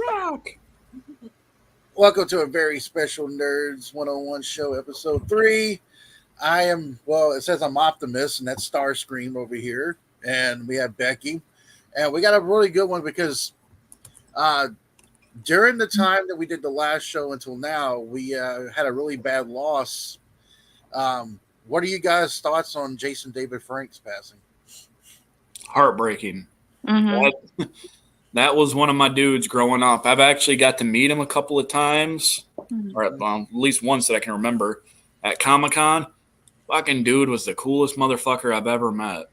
rock. Welcome to a very special Nerds 101 show, episode 3. It says I'm Optimus, and that's Starscream over here. And we have Becky. And we got a really good one because uh, during the time that we did the last show until now, we had a really bad loss. What are you guys' thoughts on Jason David Frank's passing? Heartbreaking. Mm-hmm. That was one of my dudes growing up. I've actually got to meet him a couple of times, or at least once that I can remember, at Comic-Con. Fucking dude was the coolest motherfucker I've ever met.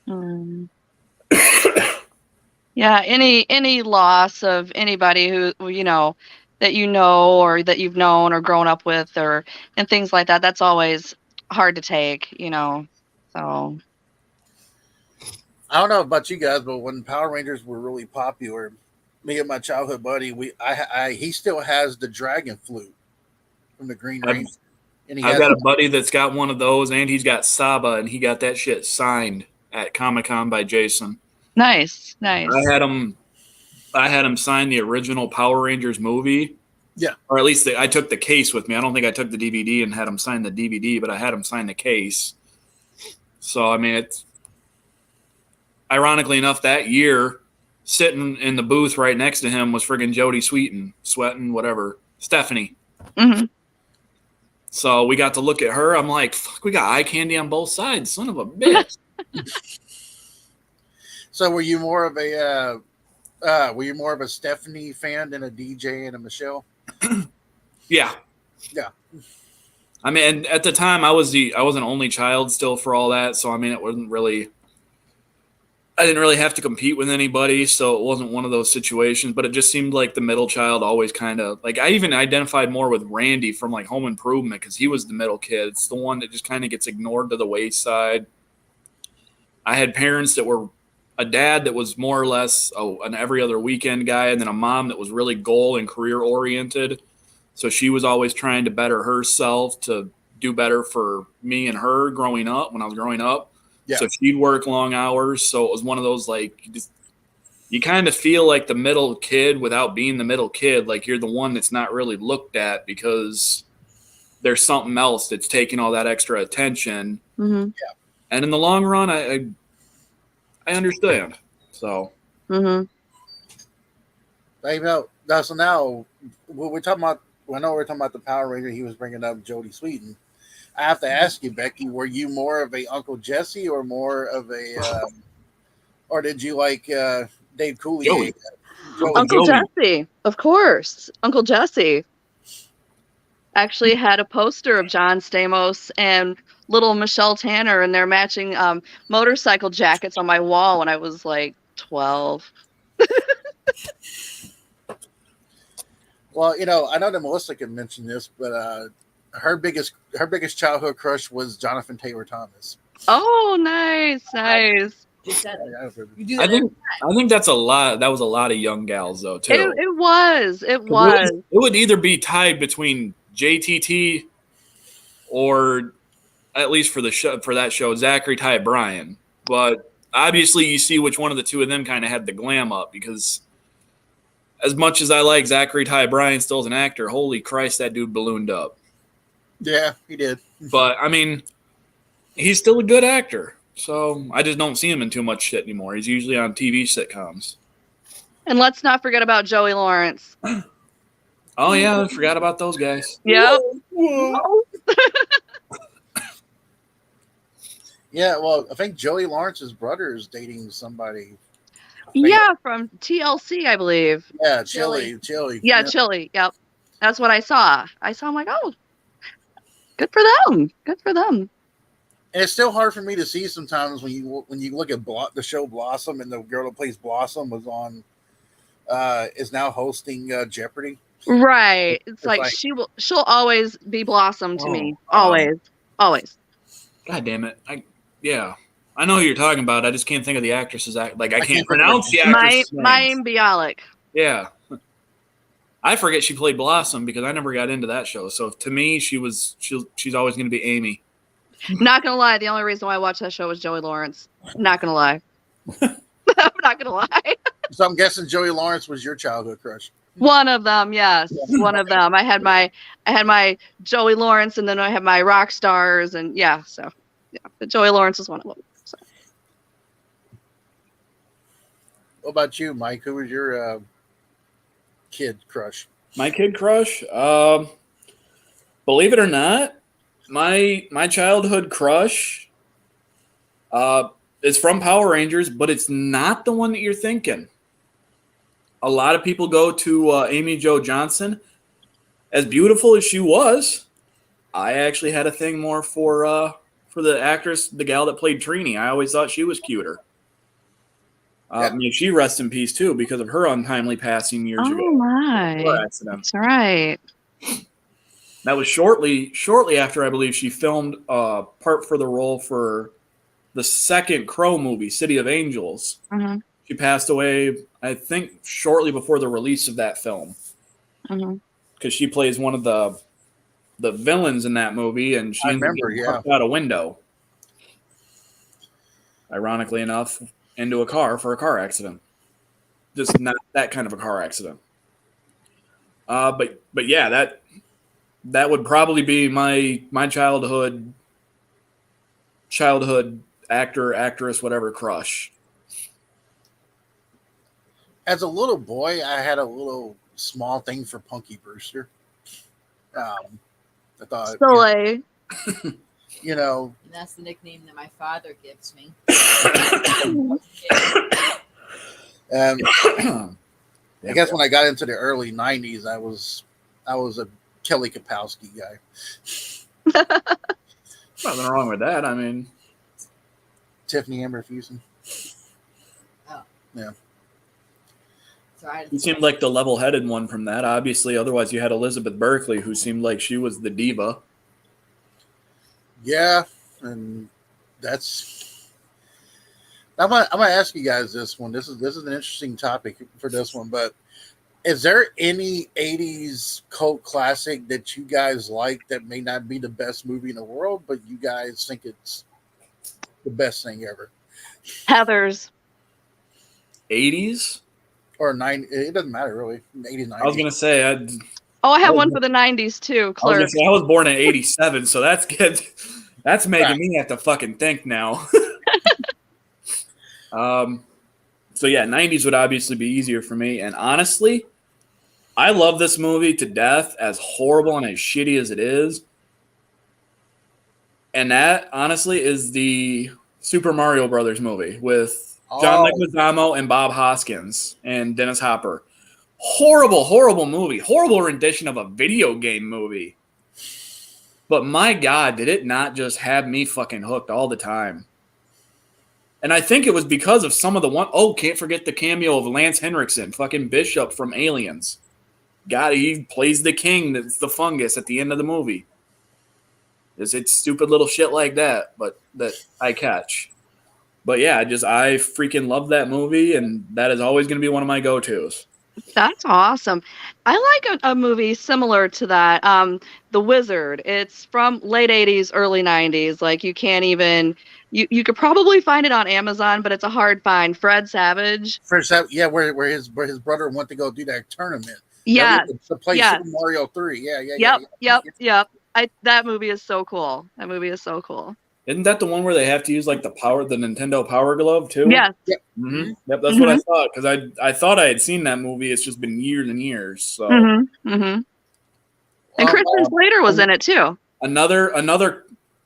Mm. Yeah, any loss of anybody who that or that you've known or grown up with and things like that, that's always hard to take, So I don't know about you guys, but when Power Rangers were really popular, me and my childhood buddy, he still has the dragon flute from the Green Ranger. And I've got a buddy that's got one of those, and he's got Saba, and he got that shit signed at Comic-Con by Jason. Nice. I had him sign the original Power Rangers movie. Yeah. Or at least I took the case with me. I don't think I took the DVD and had him sign the DVD, but I had him sign the case. So, I mean, it's ironically enough, that year, sitting in the booth right next to him was friggin' Jodie Stephanie. Mm-hmm. So we got to look at her. I'm like, fuck, we got eye candy on both sides. Son of a bitch. So were you more of a Stephanie fan than a DJ and a Michelle? Yeah. I mean, at the time I was an only child still for all that. So, I mean, I didn't really have to compete with anybody. So it wasn't one of those situations, but it just seemed like the middle child always kind of like, I even identified more with Randy from like Home Improvement because he was the middle kid. It's the one that just kind of gets ignored to the wayside. I had parents that were a dad that was more or less an every other weekend guy, and then a mom that was really goal and career oriented. So she was always trying to better herself to do better for me and her when I was growing up. Yeah. So she'd work long hours. So it was one of those, like, you kind of feel like the middle kid without being the middle kid. Like you're the one that's not really looked at because there't something else that's taking all that extra attention. Mm-hmm. Yeah. And in the long run, I understand. So. Mm-hmm. So now we're talking about. I know we're talking about the Power Ranger. He was bringing up Jodie Sweetin. I have to ask you, Becky, were you more of a Uncle Jesse or more of a, or did you like Dave Coulier? Uncle Jesse, of course. Uncle Jesse actually had a poster of John Stamos and little Michelle Tanner and their matching motorcycle jackets on my wall when I was like 12. Well, I know that Melissa can mention this, but her biggest childhood crush was Jonathan Taylor Thomas. Oh, nice. You do that. I think that's a lot. That was a lot of young gals though too. It was. It would either be tied between JTT or, at least for that show, Zachary Ty Bryan. But obviously, you see which one of the two of them kind of had the glam up, because as much as I like Zachary Ty Bryan still as an actor, holy Christ, that dude ballooned up. Yeah, he did. But, I mean, he's still a good actor. So I just don't see him in too much shit anymore. He's usually on TV sitcoms. And let's not forget about Joey Lawrence. Oh, yeah, I forgot about those guys. Yep. Whoa. Yeah, well, I think Joey Lawrence's brother is dating somebody. Yeah, from TLC, I believe. Yeah, Chili. Yeah, Chili. Yep. That's what I saw. I'm like, oh, good for them. Good for them. And it's still hard for me to see sometimes when you look at the show Blossom, and the girl that plays Blossom is now hosting Jeopardy. Right. It's like she'll always be Blossom to me. Always. God damn it. I know who you're talking about. I just can't think of the actress's I can't pronounce the actress's name. Mayim Bialik. Yeah. I forget she played Blossom because I never got into that show. So to me, she's always going to be Amy. Not gonna lie, the only reason why I watched that show was Joey Lawrence. Not gonna lie. I'm not gonna lie. So I'm guessing Joey Lawrence was your childhood crush. One of them, yes. One of them. I had my Joey Lawrence, and then I had my rock stars, and yeah, so yeah, but Joey Lawrence was one of them. So. What about you, Mike? Who was your kid crush? My kid crush? Believe it or not, my childhood crush is from Power Rangers, but it's not the one that you're thinking. A lot of people go to Amy Jo Johnson. As beautiful as she was, I actually had a thing more for the actress, the gal that played Trini. I always thought she was cuter. Yeah. She rests in peace too because of her untimely passing years ago. Oh my! Car accident. That's right. That was shortly after I believe she filmed part for the role for the second Crow movie, City of Angels. Mm-hmm. She passed away, I think, shortly before the release of that film. Because she plays one of the villains in that movie, and she ends up getting knocked out a window. Ironically enough, into a car for a car accident. Just not that kind of a car accident. But yeah, that would probably be my childhood actor, actress, whatever crush. As a little boy, I had a little small thing for Punky Brewster. I thought, Soleil. you know, And that's the nickname that my father gives me. I guess when I got into the early '90s, I was a Kelly Kapowski guy. Nothing wrong with that. I mean, Tiffany Amber Fusen. Oh. Yeah. So you seemed like the level-headed one from that. Obviously, otherwise you had Elizabeth Berkley, who seemed like she was the diva. Yeah, and that's. I'm gonna ask you guys this one. This is an interesting topic for this one, but is there any '80s cult classic that you guys like that may not be the best movie in the world, but you guys think it's the best thing ever? Heathers. 80s? Or 90, it doesn't matter really. 80s, 90s. I was gonna say, I have one for the 90s too, Clerk. I was born in '87, so that's good. That's making me have to fucking think now. So yeah, 90s would obviously be easier for me. And honestly, I love this movie to death, as horrible and as shitty as it is. And that honestly is the Super Mario Brothers movie with John Leguizamo and Bob Hoskins and Dennis Hopper. Horrible, horrible movie. Horrible rendition of a video game movie. But my God, did it not just have me fucking hooked all the time? And I think it was because of some of the one. Oh, can't forget the cameo of Lance Henriksen, fucking Bishop from Aliens. God, he plays the king that's the fungus at the end of the movie. It's stupid little shit like that, but that I catch. But yeah, I freaking love that movie, and that is always going to be one of my go-tos. That's awesome. I like a movie similar to that. The Wizard. It's from late 80s, early 90s. Like you can't even you could probably find it on Amazon, but it's a hard find. Fred Savage. Yeah, where his brother went to go do that tournament. Yeah. To play Super Mario 3. Yep. That movie is so cool. That movie is so cool. Isn't that the one where they have to use like the Nintendo Power Glove too? Yes. Yep. Mm-hmm. Yep, that's what I thought, because I thought I had seen that movie. It's just been years and years. So. And Christian Slater was in it too. Another.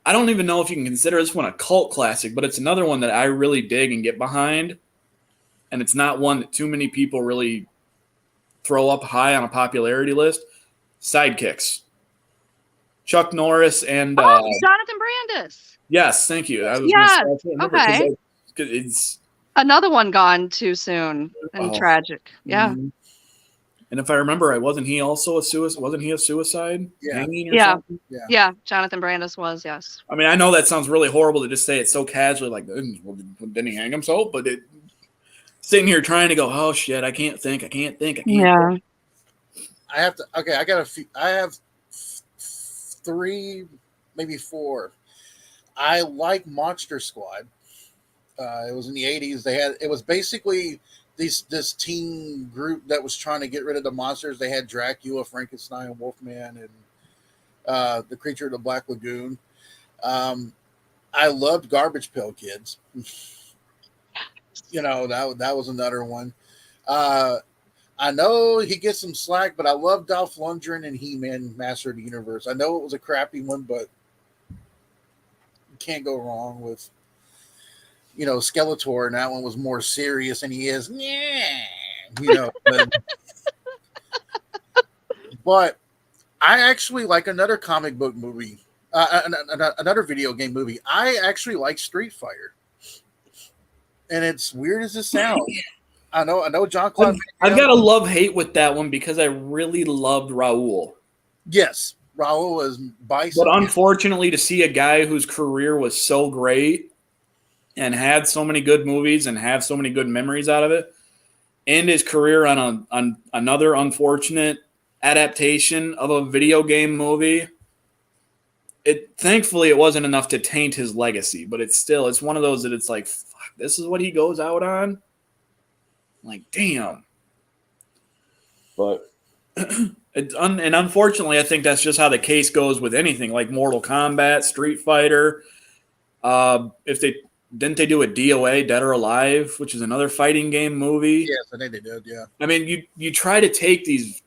I don't even know if you can consider this one a cult classic, but it's another one that I really dig and get behind, and it's not one that too many people really throw up high on a popularity list. Sidekicks. Chuck Norris and Jonathan Brandis. Yes, thank you. Okay. It's another one gone too soon and tragic. Yeah. Mm-hmm. And if I remember, wasn't he also a suicide? Wasn't he a suicide? Yeah. Yeah. Jonathan Brandis was. Yes. I mean, I know that sounds really horrible to just say it so casually, like, well, didn't he hang himself? But sitting here trying to go, oh shit, I can't think. Yeah. I have to. Okay, I got a few. I have 3, maybe 4. I like Monster Squad. It was in the 80s. It was basically this teen group that was trying to get rid of the monsters. They had Dracula, Frankenstein, Wolfman, and the Creature of the Black Lagoon. I loved Garbage Pail Kids. That was another one. I know he gets some slack, but I love Dolph Lundgren and He-Man Master of the Universe. I know it was a crappy one, but you can't go wrong with Skeletor, and that one was more serious, and he is but I actually like another comic book movie, another video game movie. I actually like Street Fighter, and it's weird as it sounds. I know, John Claude. I've got a love-hate with that one because I really loved Raul. Yes, Raul was Bison. But unfortunately, to see a guy whose career was so great and had so many good movies and have so many good memories out of it, end his career on another unfortunate adaptation of a video game movie. Thankfully it wasn't enough to taint his legacy, but it's one of those that it's like, fuck, this is what he goes out on. Like, damn. But and unfortunately, I think that's just how the case goes with anything like Mortal Kombat, Street Fighter. If they do a DOA, Dead or Alive, which is another fighting game movie. Yes, I think they did. Yeah. I mean, you try to take these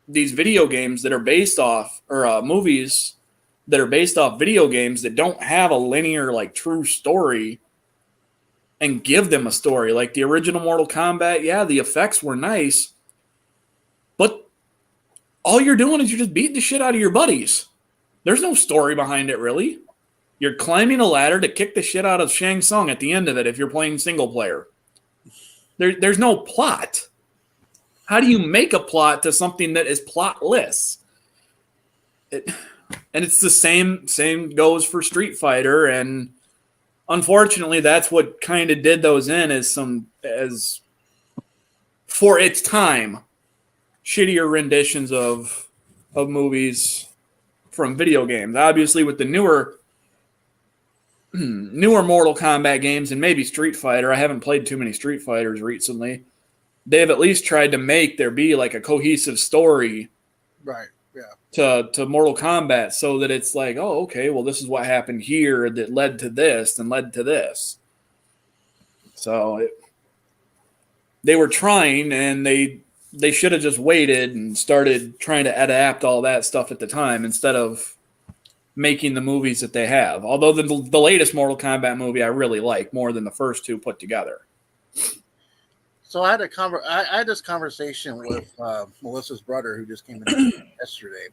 video games that are based off, or movies that are based off video games that don't have a linear, like, true story, and give them a story. Like the original Mortal Kombat, yeah, the effects were nice, but all you're doing is you're just beating the shit out of your buddies. There's no story behind it, really. You're climbing a ladder to kick the shit out of Shang Tsung at the end of it if you're playing single player. There's no plot. How do you make a plot to something that is plotless? And it's the same goes for Street Fighter, and unfortunately that's what kind of did those in as for its time shittier renditions of movies from video games. Obviously with the newer Mortal Kombat games and maybe Street Fighter, I haven't played too many Street Fighters recently. They've at least tried to make there be like a cohesive story, right? Yeah. To Mortal Kombat, so that it's like, oh, okay, well, this is what happened here that led to this and led to this. So they were trying, and they should have just waited and started trying to adapt all that stuff at the time instead of making the movies that they have. Although the latest Mortal Kombat movie I really like more than the first two put together. So I had this conversation with Melissa's brother, who just came in yesterday.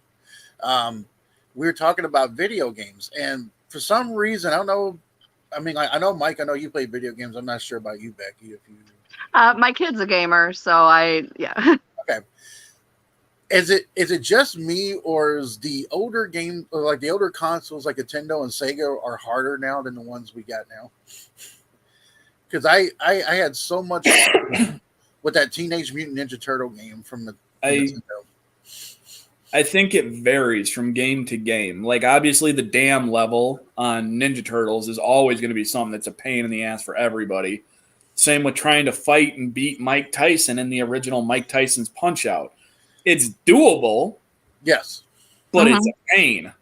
We were talking about video games, and for some reason, I don't know. I mean, I know Mike. I know you play video games. I'm not sure about you, Becky. If you, my kid's a gamer, so yeah. Okay. Is it just me, or is the older game, like the older consoles, like Nintendo and Sega, are harder now than the ones we got now? Because I had so much with that Teenage Mutant Ninja Turtle game from the Nintendo. I think it varies from game to game. Like, obviously, the dam level on Ninja Turtles is always going to be something that's a pain in the ass for everybody. Same with trying to fight and beat Mike Tyson in the original Mike Tyson's Punch-Out. It's doable. Yes. But it's a pain.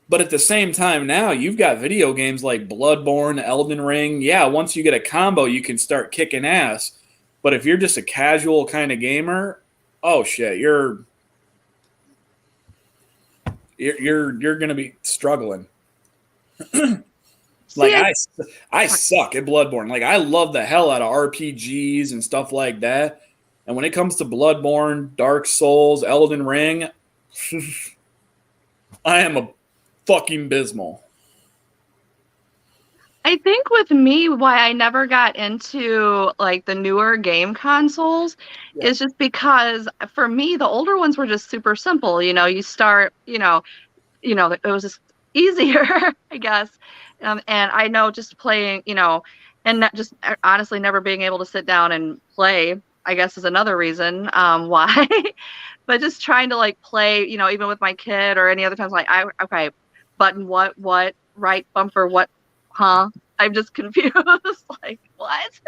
But at the same time now, you've got video games like Bloodborne, Elden Ring. Yeah, once you get a combo, you can start kicking ass. But if you're just a casual kind of gamer, oh shit, you're going to be struggling. Like, I suck at Bloodborne. Like, I love the hell out of RPGs and stuff like that. And when it comes to Bloodborne, Dark Souls, Elden Ring, I am a fucking abysmal. I think with me, why I never got into like the newer game consoles is just because for me, the older ones were just super simple. You know, you start, it was just easier, I guess. And I know just playing, and not just honestly never being able to sit down and play, I guess is another reason why. But just trying to like play, even with my kid or any other times, like, okay, button, what, right bumper, what, huh? I'm just confused. Like, what?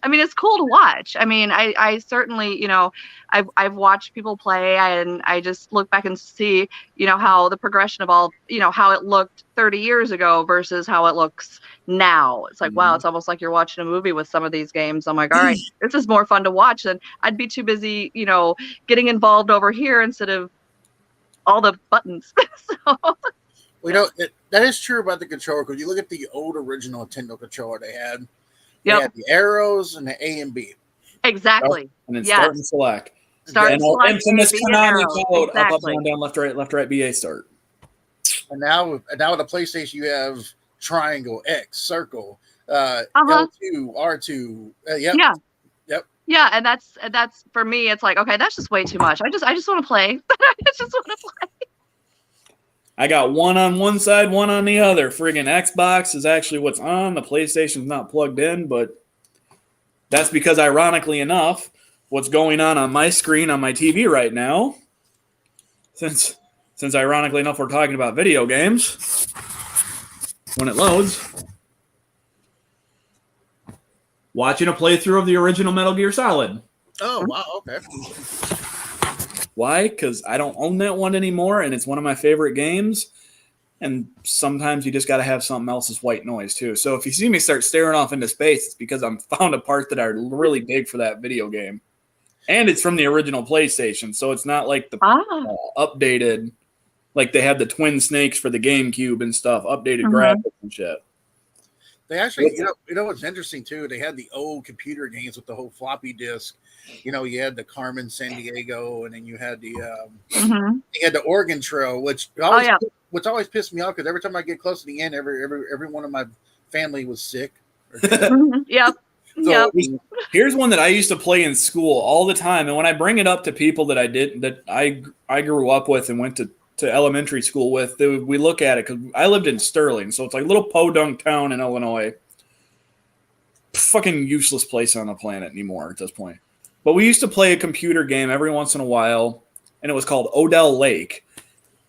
I mean, it's cool to watch. I mean, I certainly, I've watched people play, and I just look back and see, how the progression of all, how it looked 30 years ago versus how it looks now. It's like, wow, it's almost like you're watching a movie with some of these games. I'm like, all right, this is more fun to watch than I'd be too busy, getting involved over here instead of all the buttons. So. Well, that is true about the controller, because you look at the old original Nintendo controller they had. They Yep. had the arrows and the A and B. Exactly. And then Yes. start and select. Start and select. Infamous B and Konami arrow. code. Up, Exactly. down, left, right, BA start. And now with the PlayStation, you have triangle, X, circle, L2, R2. Yep. Yeah. Yep. Yeah, and that's for me. It's like, okay, that's just way too much. I just want to play. I just want to play. I got one on one side, one on the other. Friggin' Xbox is actually what's on. The PlayStation's not plugged in, but that's because, ironically enough, what's going on my screen on my TV right now, since ironically enough we're talking about video games, when it loads, watching a playthrough of the original Metal Gear Solid. Oh, wow, okay. Why? Because I don't own that one anymore, and it's one of my favorite games. And sometimes you just got to have something else's white noise, too. So if you see me start staring off into space, it's because I'm found a part that I really dig for that video game. And it's from the original PlayStation, so it's not like the updated, like they had the Twin Snakes for the GameCube and stuff, updated graphics and shit. They actually, you know what's interesting too? They had the old computer games with the whole floppy disk. You had the Carmen San Diego, and then you had the you had the Oregon Trail, which always pissed me off, because every time I get close to the end, every one of my family was sick. Yep. So, here's one that I used to play in school all the time, and when I bring it up to people that I grew up with and went to elementary school with, we look at it, because I lived in Sterling, so it's like a little podunk town in Illinois. Fucking useless place on the planet anymore at this point. But we used to play a computer game every once in a while, and it was called Odell Lake.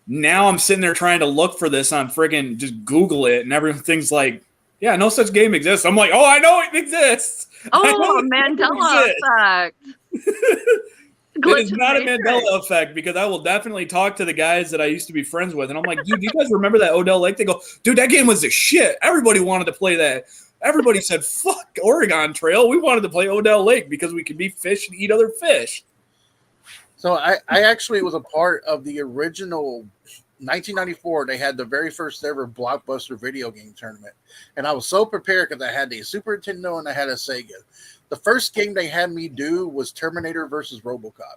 Now I'm sitting there trying to look for this on friggin' just Google it, and everything's like, yeah, no such game exists. I'm like, oh, I know it exists. Oh, Mandela effect. It is not a Mandela effect, because I will definitely talk to the guys that I used to be friends with, and I'm like, dude, do you guys remember that Odell Lake? They go, dude, that game was the shit. Everybody wanted to play that. Everybody said, fuck Oregon Trail. We wanted to play Odell Lake because we could be fish and eat other fish. So I actually was a part of the original 1994. They had the very first ever Blockbuster video game tournament. And I was so prepared, because I had a Super Nintendo and I had a Sega. The first game they had me do was Terminator versus RoboCop.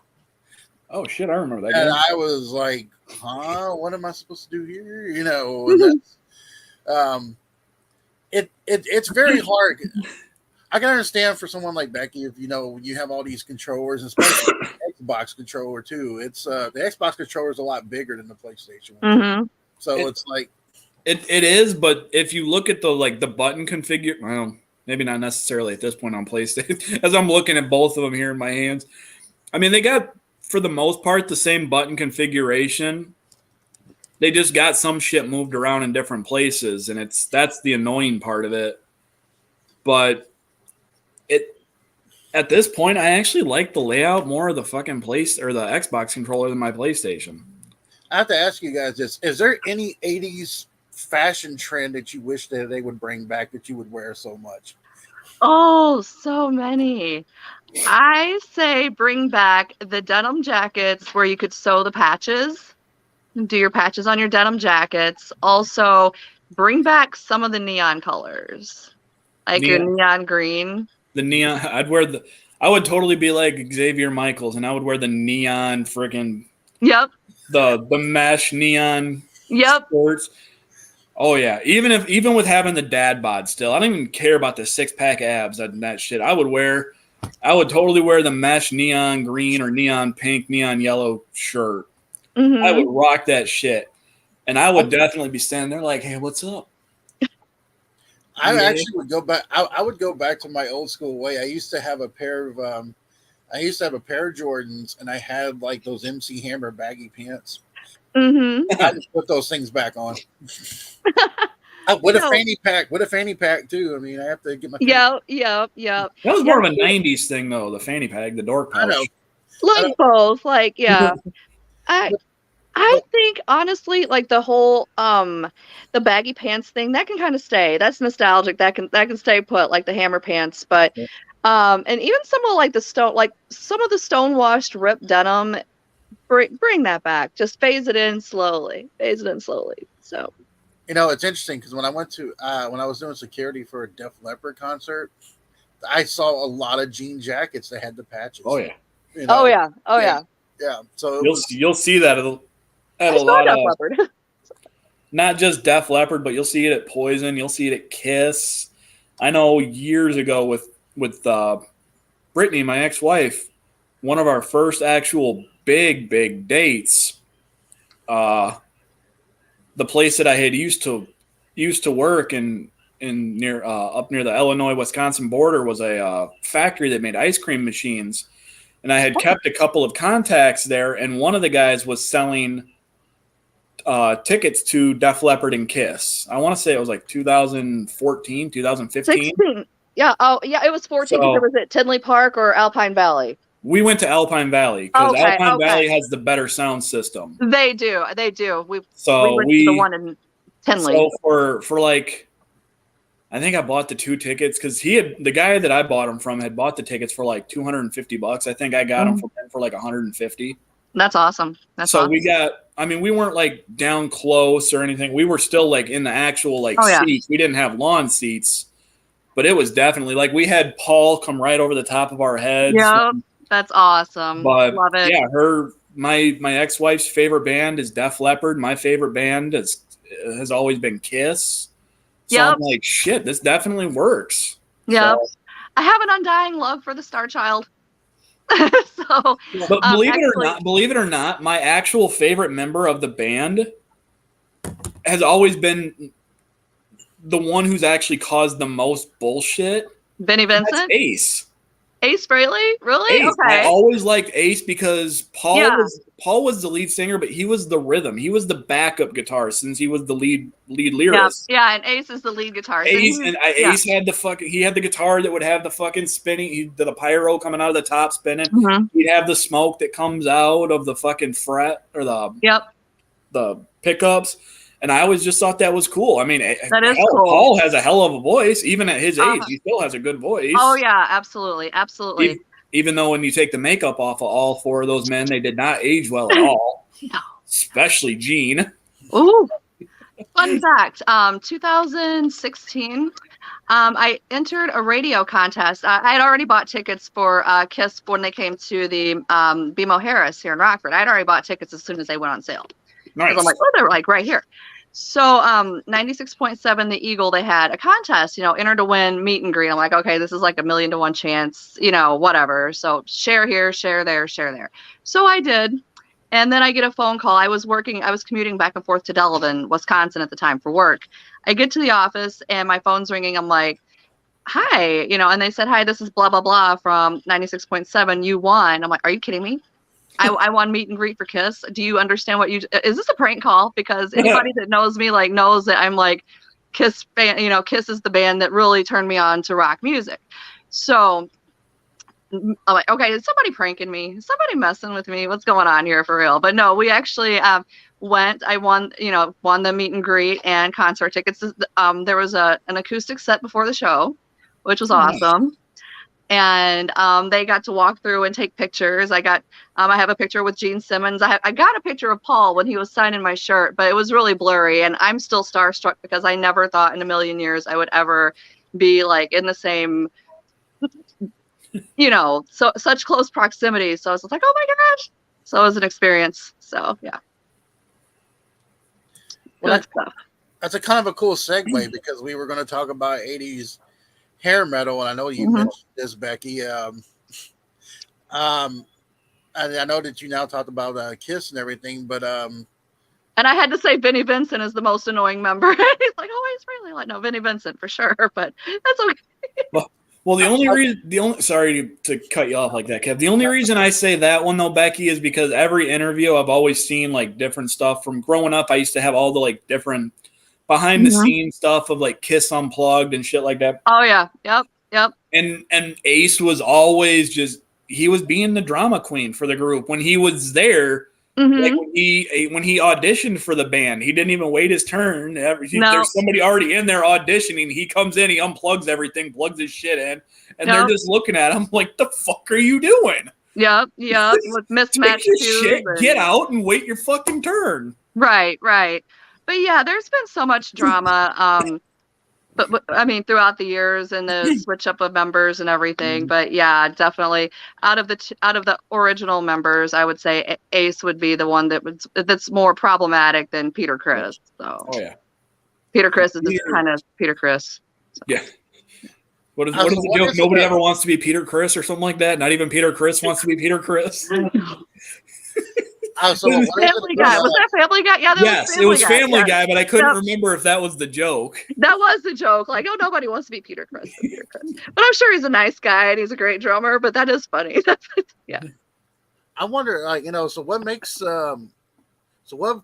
Oh, shit, I remember that And game. I was like, what am I supposed to do here? And that's, it's very hard. I can understand for someone like Becky, if you have all these controllers, especially the Xbox controller too. It's the Xbox controller is a lot bigger than the PlayStation one. So it's like it is, but if you look at the button configure, well, maybe not necessarily at this point on PlayStation, as I'm looking at both of them here in my hands. I mean, they got, for the most part, the same button configuration. They just got some shit moved around in different places, and that's the annoying part of it. But at this point, I actually like the layout more of the fucking or the Xbox controller than my PlayStation. I have to ask you guys this: is there any '80s fashion trend that you wish that they would bring back that you would wear so much? Oh, so many. I say bring back the denim jackets where you could sew the patches, do your patches on your denim jackets. Also, bring back some of the neon colors, like your neon green. The neon, I would totally be like Xavier Michaels, and I would wear the neon friggin' the mesh neon shorts. Oh yeah, even with having the dad bod still, I don't even care about the 6-pack abs and that shit. I would totally wear the mesh neon green or neon pink, neon yellow shirt. I would rock that shit, and I would definitely be standing there like, hey, what's up? I actually would go back. I would go back to my old school way. I used to have a pair of Jordans, and I had like those MC Hammer baggy pants. I just put those things back on. With You a know, fanny pack. With a fanny pack too. I mean, I have to get my. yeah. That was more of a '90s thing, though. The fanny pack, the dork I know. pouch. Like both. Like, yeah. I I But- think honestly, like the whole the baggy pants thing, that can kind of stay. That's nostalgic. That can stay put, like the hammer pants. But and even some of like some of the stonewashed ripped denim, bring that back. Just phase it in slowly. Phase it in slowly. So It's interesting because when I went to when I was doing security for a Def Leppard concert, I saw a lot of jean jackets that had the patches. Oh yeah, oh yeah. yeah. So it you'll was. you'll see that at I a saw lot Def of, Leppard. not just Def Leppard, but you'll see it at Poison. You'll see it at Kiss. I know years ago with Brittany, my ex-wife, one of our first actual big dates. The place that I had used to work in near up near the Illinois Wisconsin border was a factory that made ice cream machines, and I had kept a couple of contacts there, and one of the guys was selling tickets to Def Leppard and Kiss. I want to say it was like 2014, 2015. 16. Yeah. Oh yeah. It was 14 because it was at Tinley Park or Alpine Valley. We went to Alpine Valley because Okay, Alpine Valley has the better sound system. They do. We went So to the one in Tinley. So for like, I think I bought the 2 tickets because the guy that I bought them from had bought the tickets for like $250. I think I got them from him for like 150. That's awesome. That's awesome. We weren't like down close or anything. We were still like in the actual seats. We didn't have lawn seats, but it was definitely like we had Paul come right over the top of our heads. Yeah, that's awesome. But love it. Yeah, my ex-wife's favorite band is Def Leppard. My favorite band has always been Kiss. So I'm like, shit, this definitely works. Yeah. So. I have an undying love for the Star Child. So, but believe it or not, my actual favorite member of the band has always been the one who's actually caused the most bullshit. Benny Vincent? That's Ace. Ace Frehley? Really? Ace. Okay. I always liked Ace because Paul was the lead singer, but he was the rhythm. He was the backup guitar since he was the lead lyricist. Yeah, and Ace is the lead guitar. Ace had he had the guitar that would have the fucking spinning, the pyro coming out of the top spinning. Mm-hmm. He'd have the smoke that comes out of the fucking fret or the pickups. And I always just thought that was cool. I mean, that is cool. Paul has a hell of a voice. Even at his age, he still has a good voice. Oh, yeah, absolutely. Absolutely. Even though when you take the makeup off of all 4 of those men, they did not age well at all. No. Especially Gene. Ooh. Fun fact, 2016, I entered a radio contest. I had already bought tickets for Kiss when they came to the BMO Harris here in Rockford. I'd already bought tickets as soon as they went on sale. Nice. I'm like, oh, they're like right here. So 96.7, the Eagle, they had a contest, enter to win meet and greet. I'm like, okay, this is like 1,000,000 to 1 chance, whatever. So share here, share there, share there. So I did. And then I get a phone call. I was commuting back and forth to Delavan, Wisconsin at the time for work. I get to the office and my phone's ringing. I'm like, hi, and they said, hi, this is blah, blah, blah from 96.7. You won. I'm like, are you kidding me? I won meet and greet for Kiss. Do you understand is this a prank call? Because anybody that knows me knows that I'm like Kiss fan, Kiss is the band that really turned me on to rock music. So I'm like, okay, is somebody pranking me? Is somebody messing with me? What's going on here for real? But no, we actually went. I won the meet and greet and concert tickets. There was an acoustic set before the show, which was awesome. And they got to walk through and take pictures. I have a picture with Gene Simmons. I got a picture of Paul when he was signing my shirt, but it was really blurry. And I'm still starstruck because I never thought in a million years I would ever be like in the same, so such close proximity. So I was like, oh my gosh. So it was an experience. So yeah. Well, good stuff. That's a kind of a cool segue because we were going to talk about 80s hair metal, and I know you mentioned this, Becky. And I know that you now talked about Kiss and everything, but and I had to say Vinnie Vincent is the most annoying member. He's like, oh, he's really like, no, Vinnie Vincent for sure, but that's okay. Well, sorry to cut you off like that, Kev. The only reason I say that one though, Becky, is because every interview I've always seen like different stuff from growing up. I used to have all the like different behind the scenes stuff of like Kiss Unplugged and shit like that. Oh yeah, yep. And Ace was always he was being the drama queen for the group when he was there. Like when he auditioned for the band, he didn't even wait his turn. There's somebody already in there auditioning. He comes in, he unplugs everything, plugs his shit in, and they're just looking at him like, "The fuck are you doing?" Yep. With mismatched shoes. Get out and wait your fucking turn. Right. But yeah, there's been so much drama. But I mean, throughout the years and the switch up of members and everything. But yeah, definitely out of the original members, I would say Ace would be the one that's more problematic than Peter Criss. So Peter Criss is just kind of Peter Criss. So. Yeah. What is the joke? Nobody ever wants to be Peter Criss or something like that. Not even Peter Criss wants to be Peter Criss. Family Guy. Was that Family Guy? Yeah, it was Family Guy, but I couldn't remember if that was the joke. That was the joke. Like, oh, nobody wants to be Peter Criss. But I'm sure he's a nice guy and he's a great drummer, but that is funny. Yeah. I wonder, so what makes so what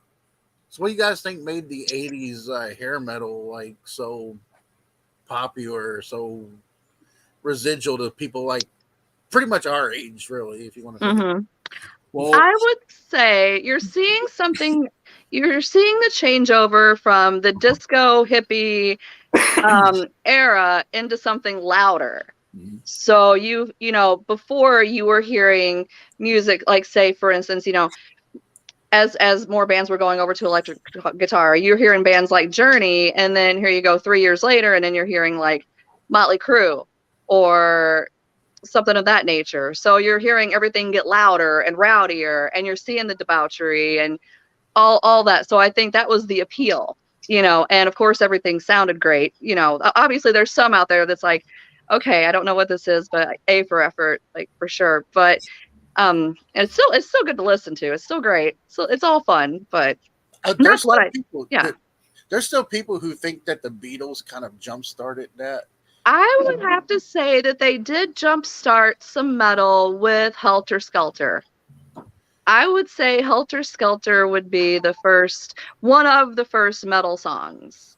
do you guys think made the 80s hair metal like so popular, so residual to people like pretty much our age, really, if you want to think. Well, I would say you're seeing the changeover from the disco hippie era into something louder. So you before you were hearing music like, say for instance, as more bands were going over to electric guitar, you're hearing bands like Journey, and then here you go 3 years later and then you're hearing like Motley Crue or something of that nature. So you're hearing everything get louder and rowdier, and you're seeing the debauchery and all that. So I think that was the appeal, and of course everything sounded great. Obviously there's some out there that's like, okay, I don't know what this is, but A for effort, like for sure. But it's still good to listen to. It's still great. So it's all fun, but there's still people who think that the Beatles kind of jump started that. I would have to say that they did jumpstart some metal with Helter Skelter. I would say Helter Skelter would be one of the first metal songs.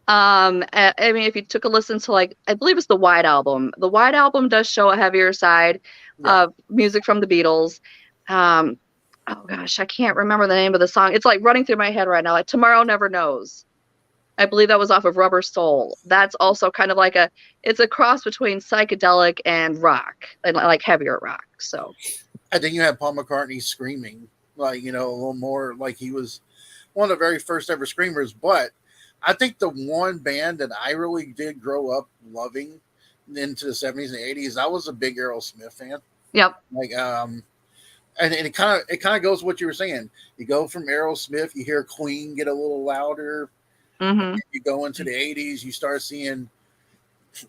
I mean, if you took a listen to I believe it's the White Album. The White Album does show a heavier side of music from the Beatles. Oh gosh, I can't remember the name of the song. It's like running through my head right now. Like Tomorrow Never Knows. I believe that was off of Rubber Soul. That's also kind of it's a cross between psychedelic and rock, and like heavier rock. So I think you had Paul McCartney screaming, a little more like he was one of the very first ever screamers. But I think the one band that I really did grow up loving into the 70s and 80s, I was a big Aerosmith fan. Yep. And it kind of goes what you were saying. You go from Aerosmith, you hear Queen get a little louder. You go into the 80s, you start seeing,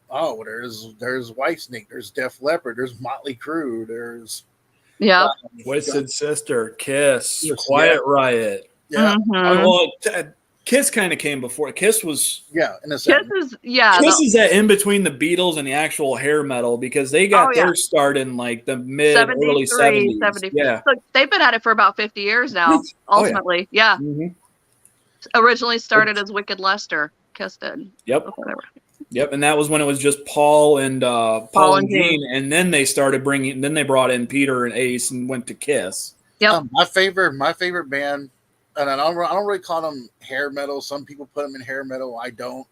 there's Whitesnake, there's Def Leppard, there's Motley Crue, there's Twisted Sister, Kiss, Quiet Riot. Yeah. Kiss kind of came before. Kiss was in a sense. Kiss is that in between the Beatles and the actual hair metal, because they got their start in like the mid early 70s. Yeah, so they've been at it for about 50 years now. Ultimately, originally started as Wicked Lester. Kiss did. Yep, and that was when it was just Paul and Gene, and then they started then they brought in Peter and Ace and went to Kiss. Yep. My favorite band. And I don't really call them hair metal. Some people put them in hair metal. I don't.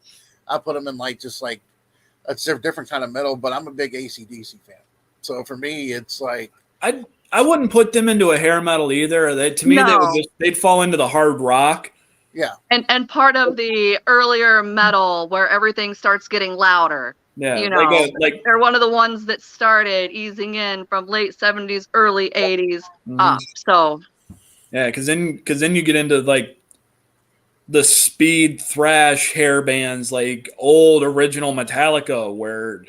I put them in it's a different kind of metal. But I'm a big AC/DC fan. So for me, it's like I wouldn't put them into a hair metal either. They'd fall into the hard rock. Yeah. And part of the earlier metal where everything starts getting louder. Yeah. They're one of the ones that started easing in from late 70s, early 80s up. So. Yeah, because then you get into the speed thrash hair bands, like old original Metallica, where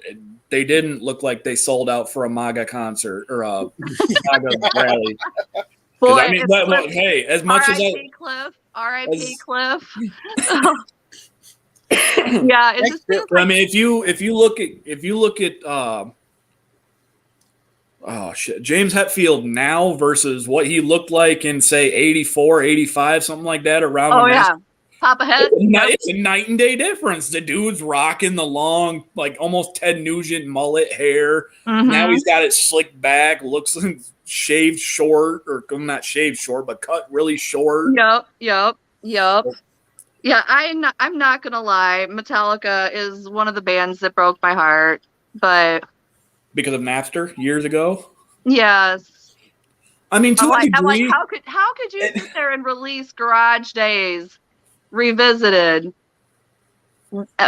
they didn't look like they sold out for a MAGA concert or a MAGA rally. Boy, I mean, hey, as much as R.I.P. Cliff. Yeah, it's just. I mean, if you look at oh shit, James Hetfield now versus what he looked like in say 84, 85, something like that around. Pop ahead. It's a night and day difference. The dude's rocking the long, like almost Ted Nugent mullet hair. Mhm. Now he's got it slicked back, looks shaved short, or not shaved short, but cut really short. Yep. Yeah, I'm not gonna lie. Metallica is one of the bands that broke my heart, but Because of Napster years ago. yes, I mean, to a I'm like, degree. how could you sit there and release Garage Days Revisited?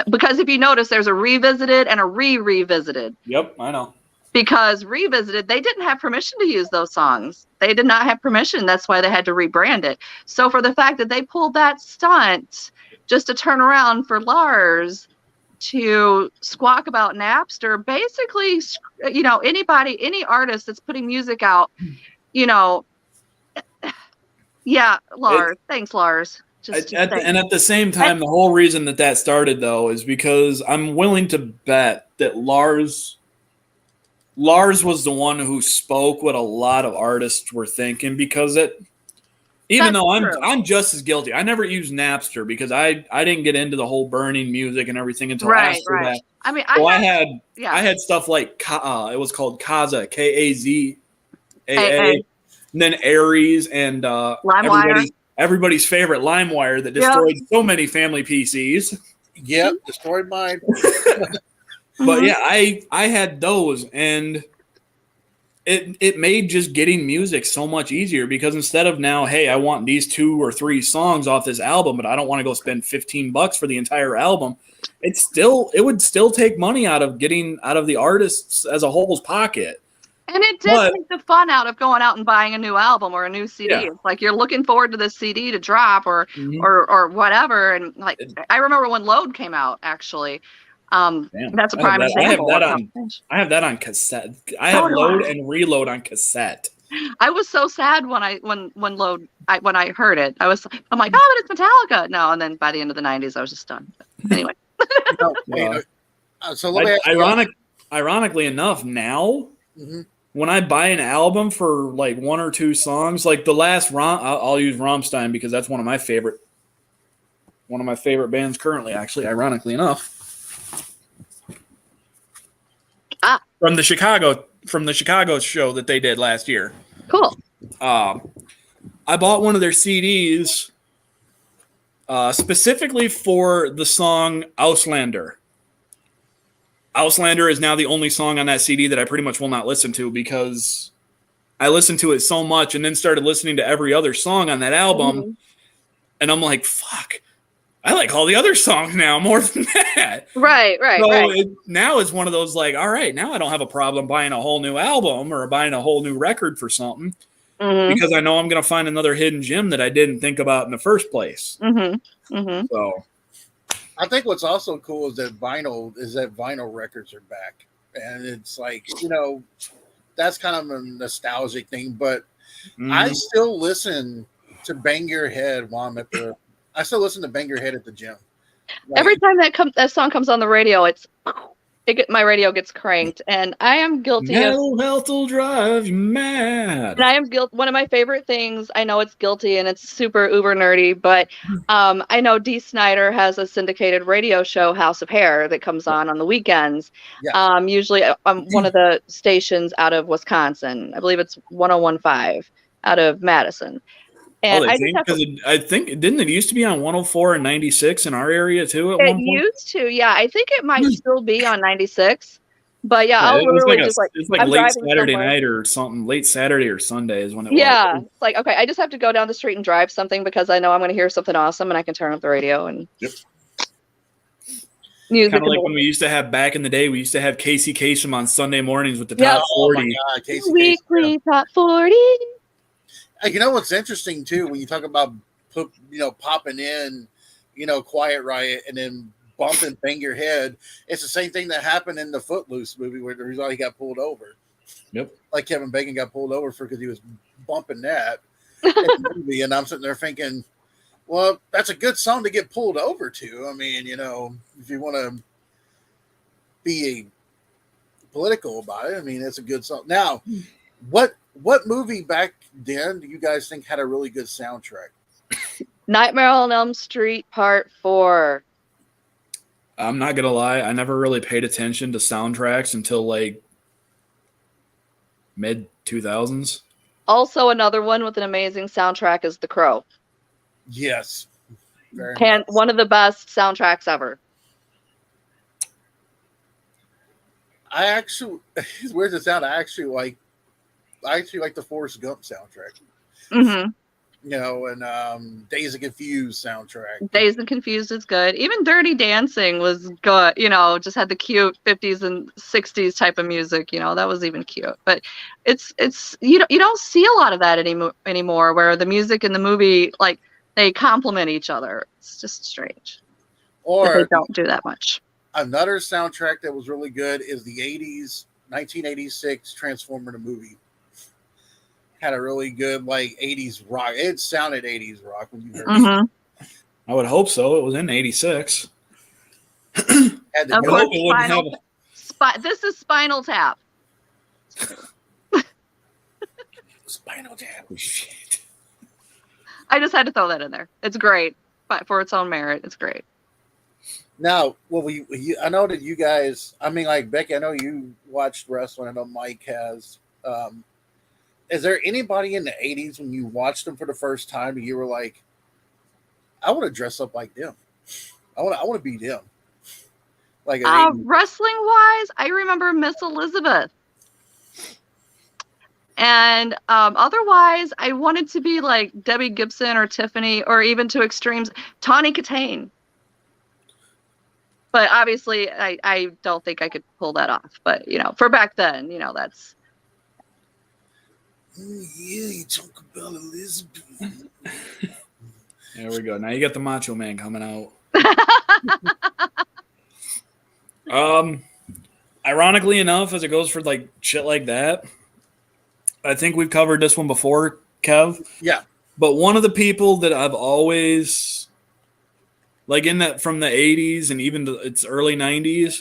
Because if you notice, there's a revisited and a revisited. Yep, I know. Because Revisited, they didn't have permission to use those songs. They did not have permission. That's why they had to rebrand it. So for the fact that they pulled that stunt just to turn around for Lars to squawk about Napster, basically, any artist that's putting music out, yeah, Lars. Thanks, Lars. And at the same time, the whole reason that started, though, is because I'm willing to bet that Lars was the one who spoke what a lot of artists were thinking, because even though I'm just as guilty. I never used Napster because I didn't get into the whole burning music and everything until after that. I mean, I had stuff like it was called Kaza, Kazaa, and then Aries and everybody's favorite LimeWire that destroyed so many family PCs. Yep, destroyed mine. But yeah, I had those, and it made just getting music so much easier, because instead of now, hey, I want these 2 or 3 songs off this album, but I don't want to go spend $15 for the entire album. It would still take money out of the artists as a whole's pocket. And it did take the fun out of going out and buying a new album or a new CD. Yeah. It's like you're looking forward to this CD to drop or whatever. And like I remember when Load came out, actually. That's a prime example. I have that on cassette. I have Load and Reload on cassette. I was so sad when I heard it. I'm like, oh, but it's Metallica. No, and then by the end of the 90s, I was just done. But anyway. So let me ironically enough, now when I buy an album for like 1 or 2 songs, like the last I'll use Rammstein because that's one of my favorite bands currently, actually, ironically enough. From the Chicago show that they did last year. Cool. I bought one of their CDs specifically for the song Auslander. Auslander is now the only song on that CD that I pretty much will not listen to, because I listened to it so much and then started listening to every other song on that album. And I'm like, fuck, I like all the other songs now more than that. Right. Now it's one of those like, all right, now I don't have a problem buying a whole new album or buying a whole new record for something, because I know I'm going to find another hidden gem that I didn't think about in the first place. So I think what's also cool is that vinyl records are back. And it's like, that's kind of a nostalgic thing, but I still listen to Bang Your Head while I'm I still listen to Bang Your Head at the gym. Like, every time that song comes on the radio, my radio gets cranked, and I am guilty. Mental health will drive you mad. And I am guilty. One of my favorite things, I know it's guilty and it's super uber nerdy, but I know Dee Snider has a syndicated radio show, House of Hair, that comes on the weekends. Yeah. Usually one of the stations out of Wisconsin. I believe it's 101.5 out of Madison. And I think didn't it used to be on 104 and 96 in our area too? It used to, yeah. I think it might still be on 96, but yeah, it's like late Saturday night or something, late Saturday or Sunday is when it was. Yeah, it's like, okay, I just have to go down the street and drive something because I know I'm going to hear something awesome and I can turn up the radio and. Yep. Kind of like when we used to have back in the day, we used to have Casey Kasem on Sunday mornings with the top 40. Oh my God, Casey Weekly top 40. You know what's interesting too, when you talk about popping in, Quiet Riot and then bumping Bang Your Head, it's the same thing that happened in the Footloose movie where the result he got pulled over. Yep. Like Kevin Bacon got pulled over because he was bumping that in the movie, and I'm sitting there thinking, well, that's a good song to get pulled over to. I mean, if you want to be political about it, I mean, it's a good song. Now, what movie back then do you guys think had a really good soundtrack? Nightmare on Elm Street Part 4. I'm not gonna lie, I never really paid attention to soundtracks until like mid 2000s. Also, another one with an amazing soundtrack is The Crow. Yes. Very much. One of the best soundtracks ever. I actually, as weird as it sounds, I actually like the Forrest Gump soundtrack. Mm-hmm. You know, and Days of Confused soundtrack. Dazed and Confused is good. Even Dirty Dancing was good. You know, just had the cute 50s and 60s type of music. You know, that was even cute. But it's you don't see a lot of that anymore, where the music and the movie, like, they complement each other. It's just strange that they Or don't do that much. another soundtrack that was really good is the 80s, 1986 Transformer the movie. Had a really good like 80s rock. It sounded 80s rock when you heard it. Mm-hmm. I would hope so. It was in 86. Had the Of I course, hope it wouldn't have this is Spinal Tap. Spinal Tap. shit. I just had to throw that in there. It's great, but for its own merit, it's great. Now, well, I know that you guys. I mean, like Becky, I know you watched wrestling. I know Mike has. Is there anybody in the 80s when you watched them for the first time and you were like, I want to dress up like them. I want to be them. Like Wrestling wise, I remember Miss Elizabeth. And otherwise, I wanted to be like Debbie Gibson or Tiffany, or even to extremes, Tawny Katane. But obviously, I don't think I could pull that off. But, you know, for back then, you know, that's. yeah, you talk about Elizabeth. There we go. Now you got the Macho Man coming out. Ironically enough, as it goes for like shit like that, I think we've covered this one before, Kev. Yeah. But one of the people that I've always, like, in that from the 80s and even its early 90s,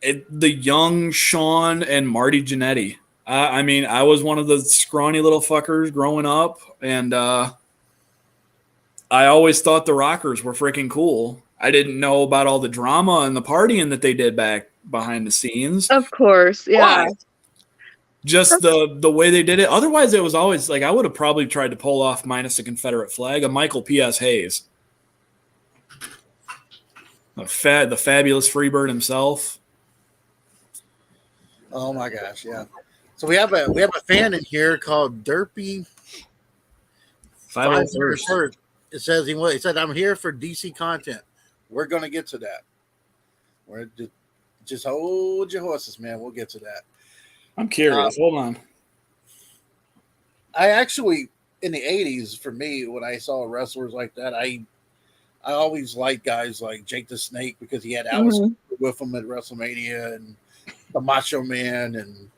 the young Sean and Marty Jannetty. I mean, I was one of the scrawny little fuckers growing up, and I always thought the Rockers were freaking cool. I didn't know about all the drama and the partying that they did back behind the scenes. Of course, yeah. But just the way they did it. Otherwise, it was always like I would have probably tried to pull off, minus the Confederate flag, a Michael P.S. Hayes. The fabulous Freebird himself. Oh my gosh, yeah. So we have a fan in here called Derpy 501st. It says he said, I'm here for DC content. We're gonna get to that. We're just hold your horses, man. We'll get to that. I'm curious. Hold on. I actually, in the 80s, for me, when I saw wrestlers like that, I always liked guys like Jake the Snake because he had Alice with him at WrestleMania, and the Macho Man, and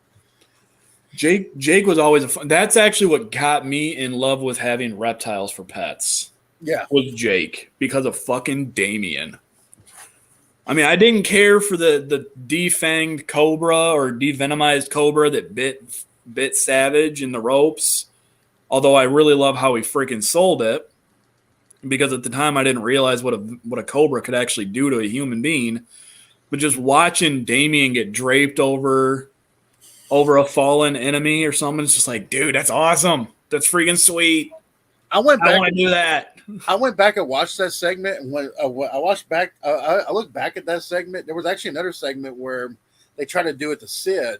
Jake was always a fun. That's actually what got me in love with having reptiles for pets. Yeah, was Jake, because of fucking Damien. I mean, I didn't care for the defanged cobra or devenomized cobra that bit Savage in the ropes. Although I really love how he freaking sold it, because at the time I didn't realize what a cobra could actually do to a human being. But just watching Damien get draped over a fallen enemy or something, it's just like, dude, that's awesome. That's freaking sweet. I want to do that. I went back and watched that segment, and when I watched back, I looked back at that segment. There was actually another segment where they tried to do it to Sid,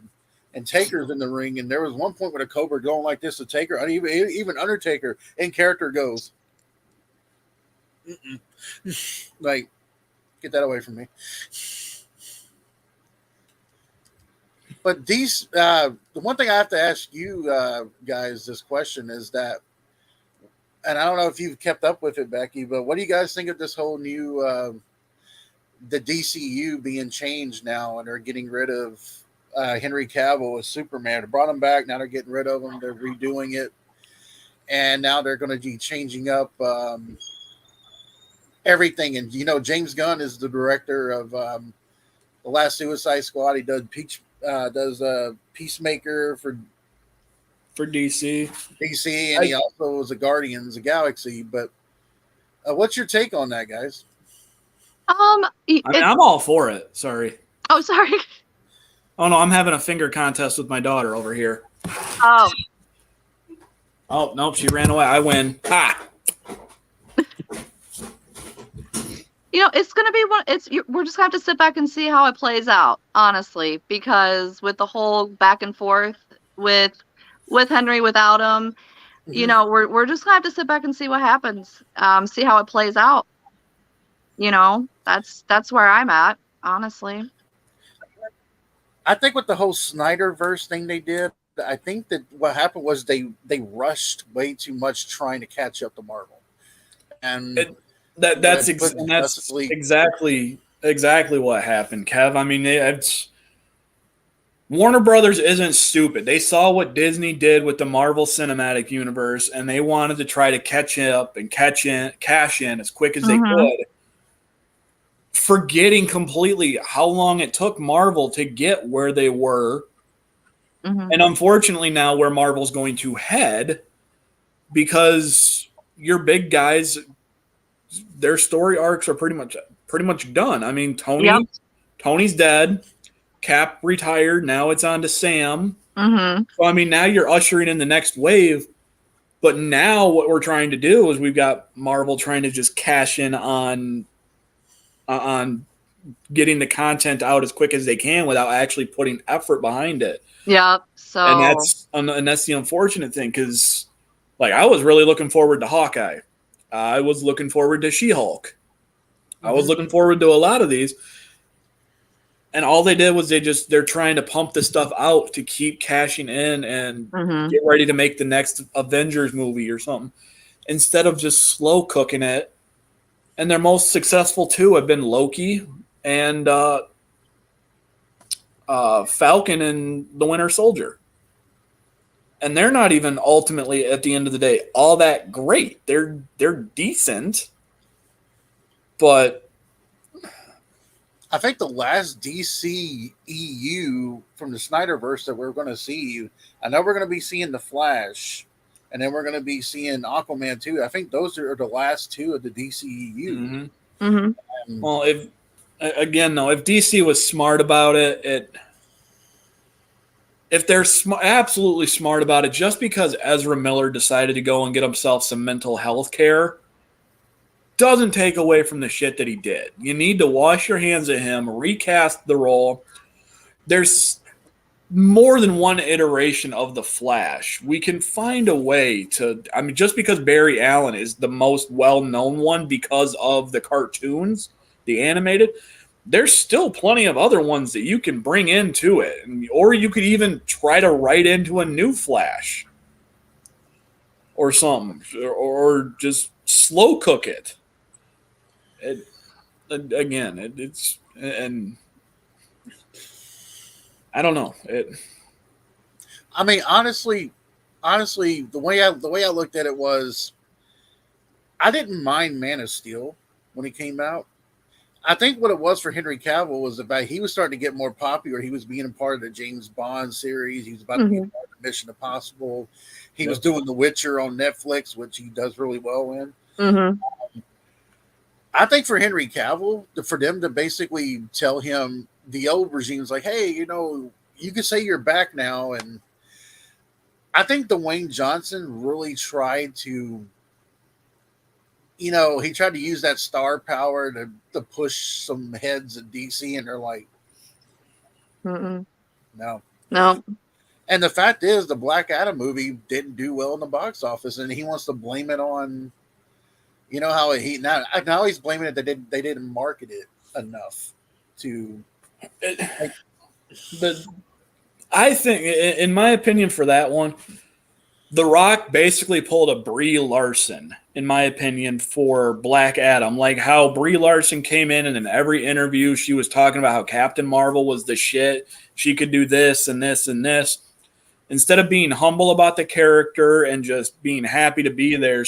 and Taker's in the ring, and there was one point with a Cobra going like this to Taker, and even Undertaker in character goes, like, get that away from me. But these, the one thing I have to ask you guys this question is that, and I don't know if you've kept up with it, Becky, but what do you guys think of this whole new, the DCU being changed now, and they're getting rid of Henry Cavill as Superman? They brought him back. Now they're getting rid of him. They're redoing it. And now they're going to be changing up everything. And, you know, James Gunn is the director of the last Suicide Squad. He does Peacemaker for DC, and he also was a Guardians of the Galaxy. But What's your take on that, guys? I mean, I'm all for it. Sorry. Oh, sorry. Oh no, I'm having a finger contest with my daughter over here. Oh, Oh nope, she ran away. I win. Ha! it's gonna be one. We're just gonna have to sit back and see how it plays out, honestly, because with the whole back and forth with Henry without him, we're just gonna have to sit back and see what happens. See how it plays out. That's where I'm at, honestly. I think with the whole Snyderverse thing they did, I think that what happened was they rushed way too much trying to catch up to Marvel, and That's exactly what happened, Kev. I mean, Warner Brothers isn't stupid. They saw what Disney did with the Marvel Cinematic Universe, and they wanted to try to catch up and cash in as quick as they could, forgetting completely how long it took Marvel to get where they were. And unfortunately now where Marvel's going to head, because your big guys, their story arcs are pretty much done. I mean, Tony's dead. Cap retired. Now it's on to Sam. So, I mean, now you're ushering in the next wave. But now what we're trying to do is we've got Marvel trying to just cash in on getting the content out as quick as they can without actually putting effort behind it. Yeah. So, and that's the unfortunate thing, because like I was really looking forward to Hawkeye. I was looking forward to She-Hulk. I was looking forward to a lot of these. And all they did was they're trying to pump this stuff out to keep cashing in and get ready to make the next Avengers movie or something, instead of just slow cooking it. And their most successful two have been Loki and Falcon and the Winter Soldier. And they're not even ultimately, at the end of the day, all that great. They're decent, but I think the last DC EU from the Snyderverse that we're going to see, I know we're going to be seeing The Flash, and then we're going to be seeing Aquaman too. I think those are the last two of the DC EU. Well, if DC was smart about it, if they're absolutely smart about it, just because Ezra Miller decided to go and get himself some mental health care doesn't take away from the shit that he did. You need to wash your hands of him, recast the role. There's more than one iteration of the Flash. We can find a way to, I mean, just because Barry Allen is the most well-known one because of the cartoons, the animated, there's still plenty of other ones that you can bring into it. Or you could even try to write into a new Flash or something, or just slow cook it. It's and I don't know. I mean, honestly, the way I looked at it was, I didn't mind Man of Steel when it came out. I think what it was for Henry Cavill was the fact he was starting to get more popular. He was being a part of the James Bond series. He was about to be a part of Mission Impossible. He was doing The Witcher on Netflix, which he does really well in. I think for Henry Cavill, for them to basically tell him, the old regime's like, hey, you can say you're back now. And I think Dwayne Johnson really tried to, he tried to use that star power to push some heads at DC, and they're like, no. And the fact is, the Black Adam movie didn't do well in the box office, and he wants to blame it on, how now he's blaming it that they didn't market it enough to. I think, in my opinion, for that one, The Rock basically pulled a Brie Larson, in my opinion, for Black Adam. Like how Brie Larson came in every interview she was talking about how Captain Marvel was the shit. She could do this and this and this. Instead of being humble about the character and just being happy to be there,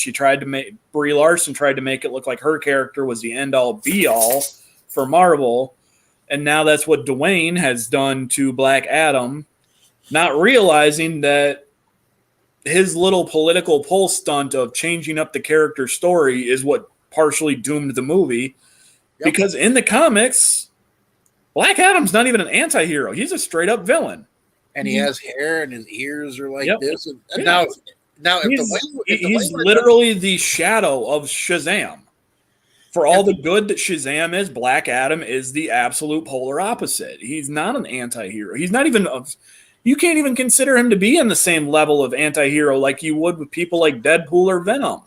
Brie Larson tried to make it look like her character was the end-all, be-all for Marvel. And now that's what Dwayne has done to Black Adam, not realizing that his little political pull stunt of changing up the character story is what partially doomed the movie because in the comics, Black Adam's not even an anti-hero. He's a straight up villain. And he has hair and his ears are like this. And Yeah. now he's literally the shadow of Shazam. For all the good that Shazam is, Black Adam is the absolute polar opposite. He's not an anti-hero. He's not even you can't even consider him to be in the same level of anti-hero like you would with people like Deadpool or Venom.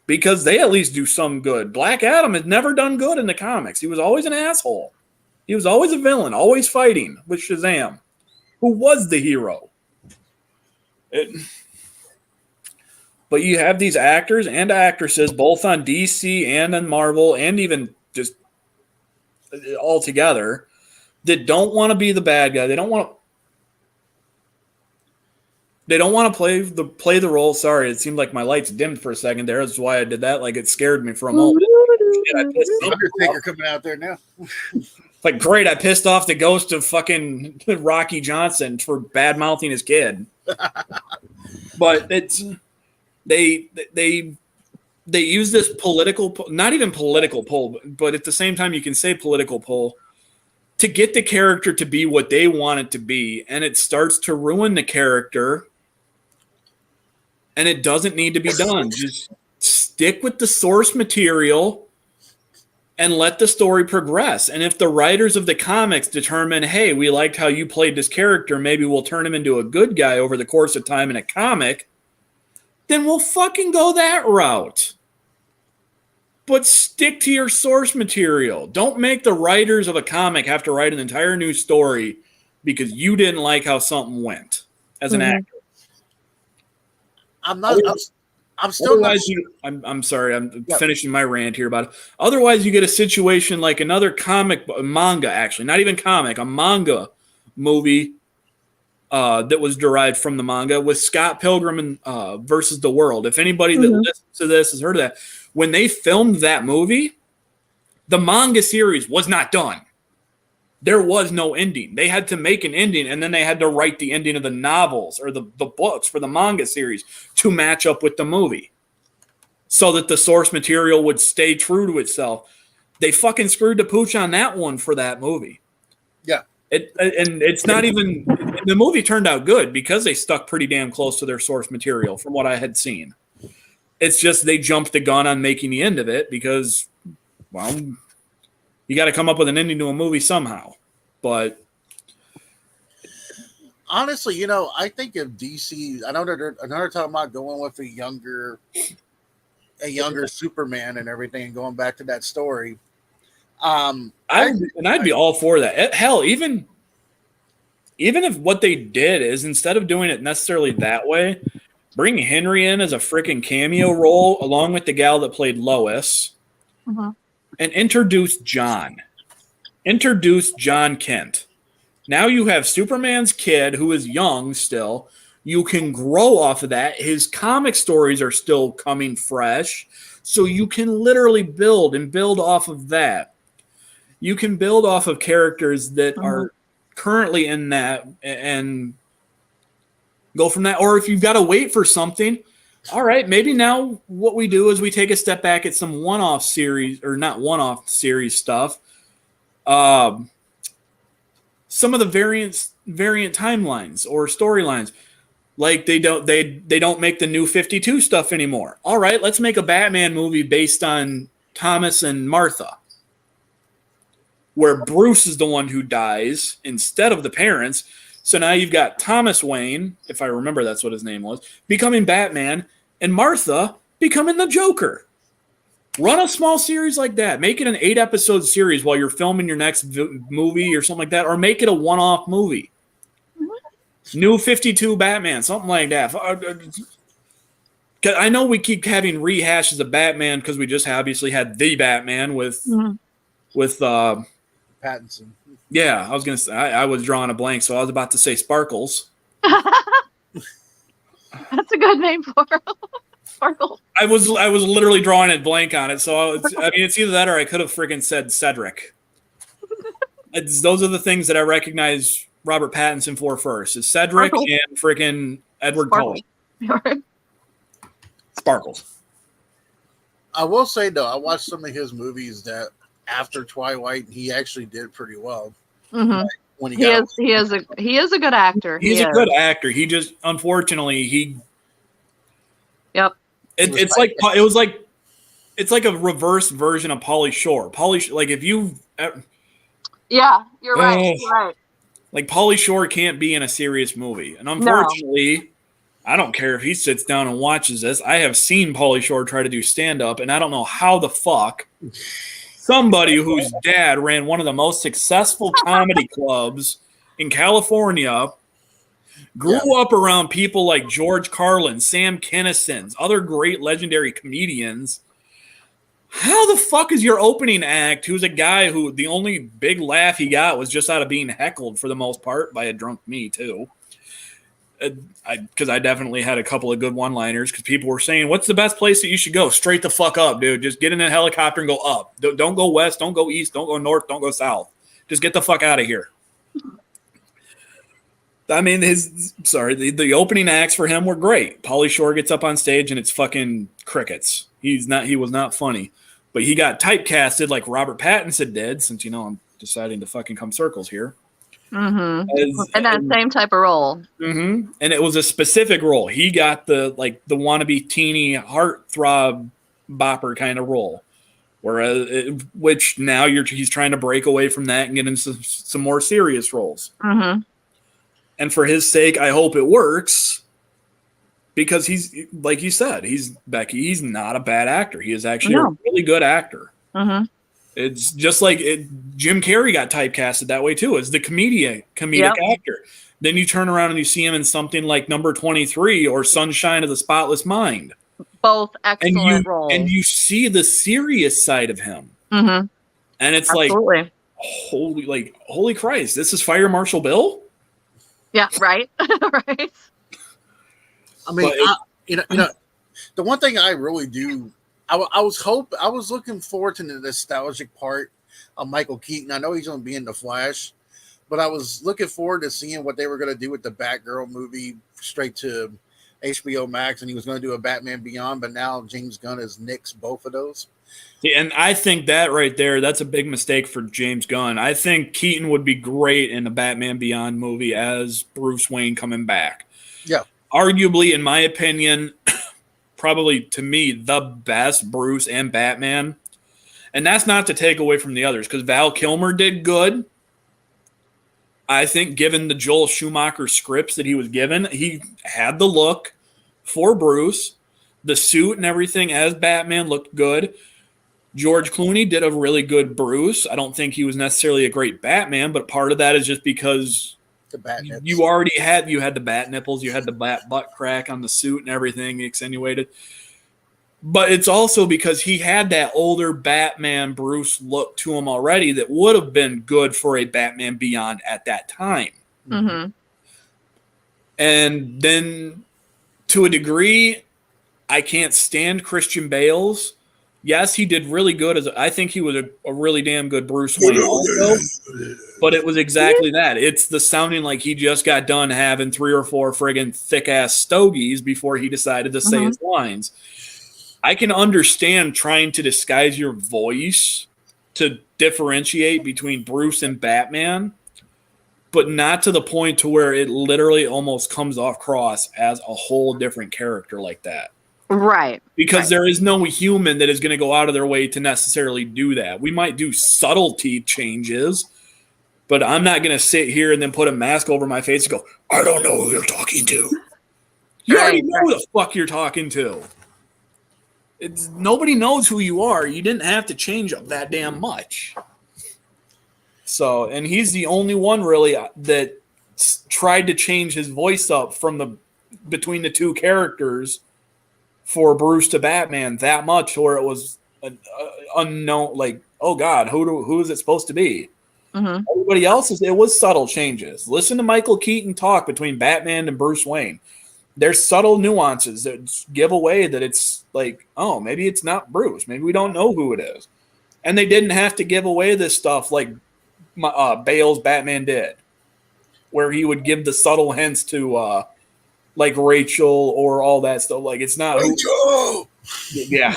Because they at least do some good. Black Adam has never done good in the comics. He was always an asshole. He was always a villain, always fighting with Shazam, who was the hero. But you have these actors and actresses, both on DC and on Marvel, and even just all together, that don't want to be the bad guy. They don't want to play the role. Sorry, it seemed like my lights dimmed for a second there. That's why I did that. Like it scared me for a moment. Undertaker coming out there now. Like, great, I pissed off the ghost of fucking Rocky Johnson for bad mouthing his kid. But it's they use this political, not even political pull, but at the same time you can say political pull to get the character to be what they want it to be, and it starts to ruin the character, and it doesn't need to be done. Just stick with the source material and let the story progress. And if the writers of the comics determine, hey, we liked how you played this character, maybe we'll turn him into a good guy over the course of time in a comic, then we'll fucking go that route. But stick to your source material. Don't make the writers of a comic have to write an entire new story because you didn't like how something went as an actor. I'm still not. I'm sorry. I'm finishing my rant here about it. Otherwise, you get a situation like another manga, actually, not even comic, a manga movie that was derived from the manga with Scott Pilgrim and versus the World. If anybody that listens to this has heard of that, when they filmed that movie, the manga series was not done. There was no ending. They had to make an ending, and then they had to write the ending of the novels or the books for the manga series to match up with the movie so that the source material would stay true to itself. They fucking screwed the pooch on that one for that movie. Yeah. And it's not even – the movie turned out good because they stuck pretty damn close to their source material from what I had seen. It's just they jumped the gun on making the end of it because, well – you got to come up with an ending to a movie somehow. But honestly, I think if DC, I know they're talking about going with a younger Superman and everything, and going back to that story. I'd be all for that. Hell, even if what they did is instead of doing it necessarily that way, bring Henry in as a freaking cameo role along with the gal that played Lois. And introduce John Kent. Now you have Superman's kid who is young still. You can grow off of that. His comic stories are still coming fresh. So you can literally build off of that. You can build off of characters that are currently in that and go from that. Or if you've got to wait for something, all right, maybe now what we do is we take a step back at some one-off series, or not one-off series stuff. Some of the variant timelines or storylines, like they don't make the New 52 stuff anymore. All right, let's make a Batman movie based on Thomas and Martha, where Bruce is the one who dies instead of the parents. So now you've got Thomas Wayne, if I remember that's what his name was, becoming Batman, and Martha becoming the Joker. Run a small series like that. Make it an 8-episode series while you're filming your next movie or something like that, or make it a one-off movie. New 52 Batman, something like that. I know we keep having rehashes of Batman because we just obviously had the Batman with Pattinson. Yeah, I was gonna say I was drawing a blank, so I was about to say Sparkles. That's a good name for him. Sparkles. I was literally drawing a blank on it, so it's either that or I could have freaking said Cedric. Those are the things that I recognize Robert Pattinson for first: is Cedric Sparkles. and freaking Edward Cullen. Sparkles. Sparkles. I will say though, I watched some of his movies that after Twilight, he actually did pretty well. Mm-hmm. When He is a good actor. He's a good actor. He just unfortunately Yep. It's like a reverse version of Pauly Shore. Like if you Yeah, you're right. You're right. Like Pauly Shore can't be in a serious movie, and unfortunately, I don't care if he sits down and watches this. I have seen Pauly Shore try to do stand up, and I don't know how the fuck somebody whose dad ran one of the most successful comedy clubs in California, grew up around people like George Carlin, Sam Kinison, other great legendary comedians. How the fuck is your opening act, who's a guy who the only big laugh he got was just out of being heckled for the most part by a drunk me too? Because I definitely had a couple of good one-liners because people were saying, what's the best place that you should go? Straight the fuck up, dude. Just get in a helicopter and go up. Don't go west. Don't go east. Don't go north. Don't go south. Just get the fuck out of here. I mean, the opening acts for him were great. Pauly Shore gets up on stage and it's fucking crickets. He was not funny. But he got typecasted like Robert Pattinson did, since, I'm deciding to fucking come circles here. Mm-hmm. And that same type of role. Mm-hmm. And it was a specific role. He got the wannabe teeny heartthrob bopper kind of role, which now he's trying to break away from that and get into some more serious roles. Mm-hmm. And for his sake, I hope it works, because he's, like you said, he's not a bad actor. He is actually a really good actor. Mm-hmm. It's just like Jim Carrey got typecasted that way too, as the comedic actor. Then you turn around and you see him in something like Number 23 or Sunshine of the Spotless Mind. Both excellent roles. And you see the serious side of him. Mm-hmm. And it's Absolutely. holy Christ, this is Fire Marshal Bill? Yeah, right. Right. I mean, the one thing I really do, I was looking forward to the nostalgic part of Michael Keaton. I know he's going to be in The Flash, but I was looking forward to seeing what they were going to do with the Batgirl movie straight to HBO Max, and he was going to do a Batman Beyond, but now James Gunn has nixed both of those. Yeah, and I think that right there, that's a big mistake for James Gunn. I think Keaton would be great in a Batman Beyond movie as Bruce Wayne coming back. Yeah. Arguably, in my opinion, probably to me, the best Bruce and Batman. And that's not to take away from the others, because Val Kilmer did good. I think given the Joel Schumacher scripts that he was given, he had the look for Bruce. The suit and everything as Batman looked good. George Clooney did a really good Bruce. I don't think he was necessarily a great Batman, but part of that is just because you had the bat nipples, you had the bat butt crack on the suit and everything accentuated. But it's also because he had that older Batman Bruce look to him already that would have been good for a Batman Beyond at that time. Mm-hmm. And then to a degree, I can't stand Christian Bale's. Yes, he did really good. I think he was a really damn good Bruce Wayne also. But it was exactly that. It's the sounding like he just got done having 3 or 4 friggin' thick-ass stogies before he decided to say his lines. I can understand trying to disguise your voice to differentiate between Bruce and Batman, but not to the point to where it literally almost comes off cross as a whole different character like that. Right. Because there is no human that is going to go out of their way to necessarily do that. We might do subtlety changes, but I'm not going to sit here and then put a mask over my face and go, I don't know who you're talking to. You already know who the fuck you're talking to. Nobody knows who you are. You didn't have to change up that damn much. So, and he's the only one really that tried to change his voice up from between the two characters for Bruce to Batman that much, where it was unknown, like, oh God, who is it supposed to be? Mm-hmm. Everybody else, it was subtle changes. Listen to Michael Keaton talk between Batman and Bruce Wayne. There's subtle nuances that give away that it's like, oh, maybe it's not Bruce. Maybe we don't know who it is. And they didn't have to give away this stuff like Bale's Batman did, where he would give the subtle hints to like Rachel or all that stuff. Like, it's not Rachel. Yeah.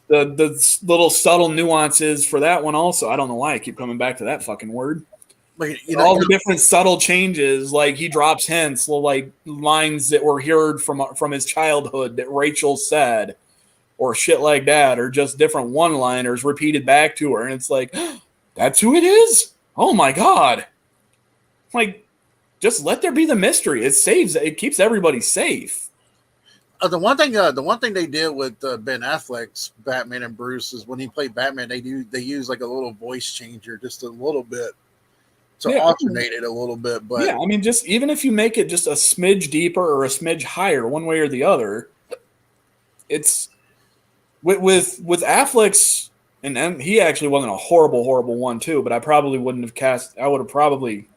the little subtle nuances for that one also. I don't know why I keep coming back to that fucking word. But All the different subtle changes, like he drops hints, like lines that were heard from his childhood that Rachel said, or shit like that, or just different one-liners repeated back to her, and it's like, that's who it is? Oh my god! Like, just let there be the mystery. It keeps everybody safe. The one thing they did with Ben Affleck's Batman and Bruce is when he played Batman, they use like a little voice changer, just a little bit. To alternate it a little bit, but yeah, I mean, just even if you make it just a smidge deeper or a smidge higher, one way or the other, it's with Affleck's, and he actually wasn't a horrible one too. But I probably wouldn't have cast. I would have probably.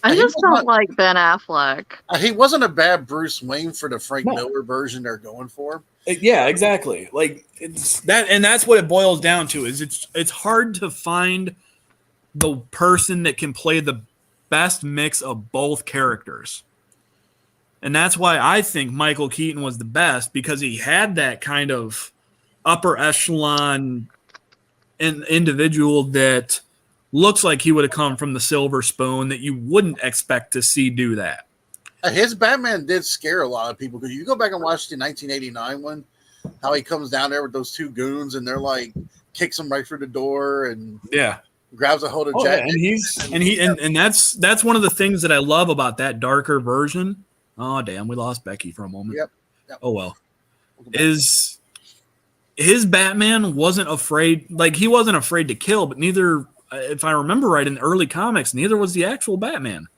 I just don't like Ben Affleck. He wasn't a bad Bruce Wayne for the Frank Miller version they're going for. Yeah, exactly. Like it's that, and that's what it boils down to. Is it's hard to find the person that can play the best mix of both characters. And that's why I think Michael Keaton was the best, because he had that kind of upper echelon individual that looks like he would have come from the silver spoon that you wouldn't expect to see do that. His Batman did scare a lot of people, because you go back and watch the 1989 one, how he comes down there with those two goons and they're like kicks him right through the door and grabs a hold of Jack. And that's one of the things that I love about that darker version. Oh damn, we lost Becky for a moment. Yep. Oh well. Is his Batman wasn't afraid, like he wasn't afraid to kill, but neither, if I remember right, in the early comics, neither was the actual Batman.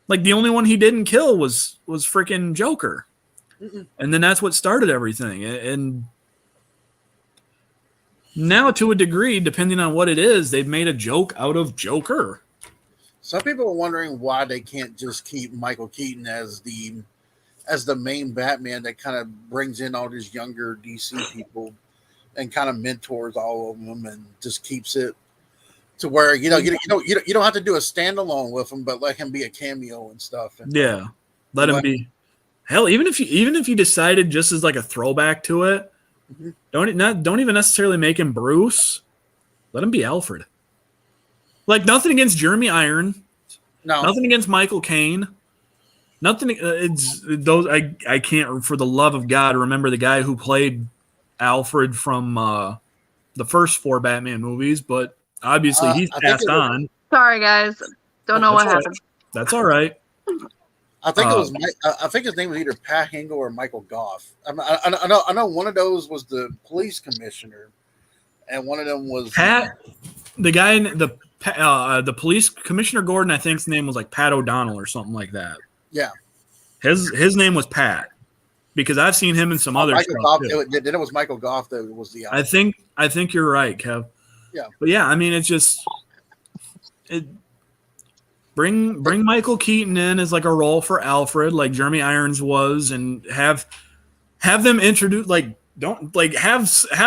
Like the only one he didn't kill was freaking Joker. And then that's what started everything. And now, to a degree, depending on what it is, they've made a joke out of Joker. Some people are wondering why they can't just keep Michael Keaton as the main Batman that kind of brings in all these younger DC people and kind of mentors all of them and just keeps it to where you don't have to do a standalone with him, but let him be a cameo and stuff. And let him be. Hell, even if you decided just as like a throwback to it. Don't even necessarily make him Bruce. Let him be Alfred. Like, nothing against Jeremy Irons. No. Nothing against Michael Caine. Nothing. It's those. I can't, for the love of God, remember the guy who played Alfred from the first 4 Batman movies, but obviously he's passed on. Sorry, guys. Don't know what happened. That's all right. I think it was. I think his name was either Pat Hingle or Michael Goff. I know one of those was the police commissioner, and one of them was Pat. The guy in the police commissioner Gordon, I think his name was like Pat O'Donnell or something like that. Yeah, his name was Pat, because I've seen him in some other stuff Goff, too. It was Michael Goff that was the. I think you're right, Kev. Yeah, but yeah, I mean, it's just Bring Michael Keaton in as like a role for Alfred, like Jeremy Irons was, and have them introduce, like, don't like have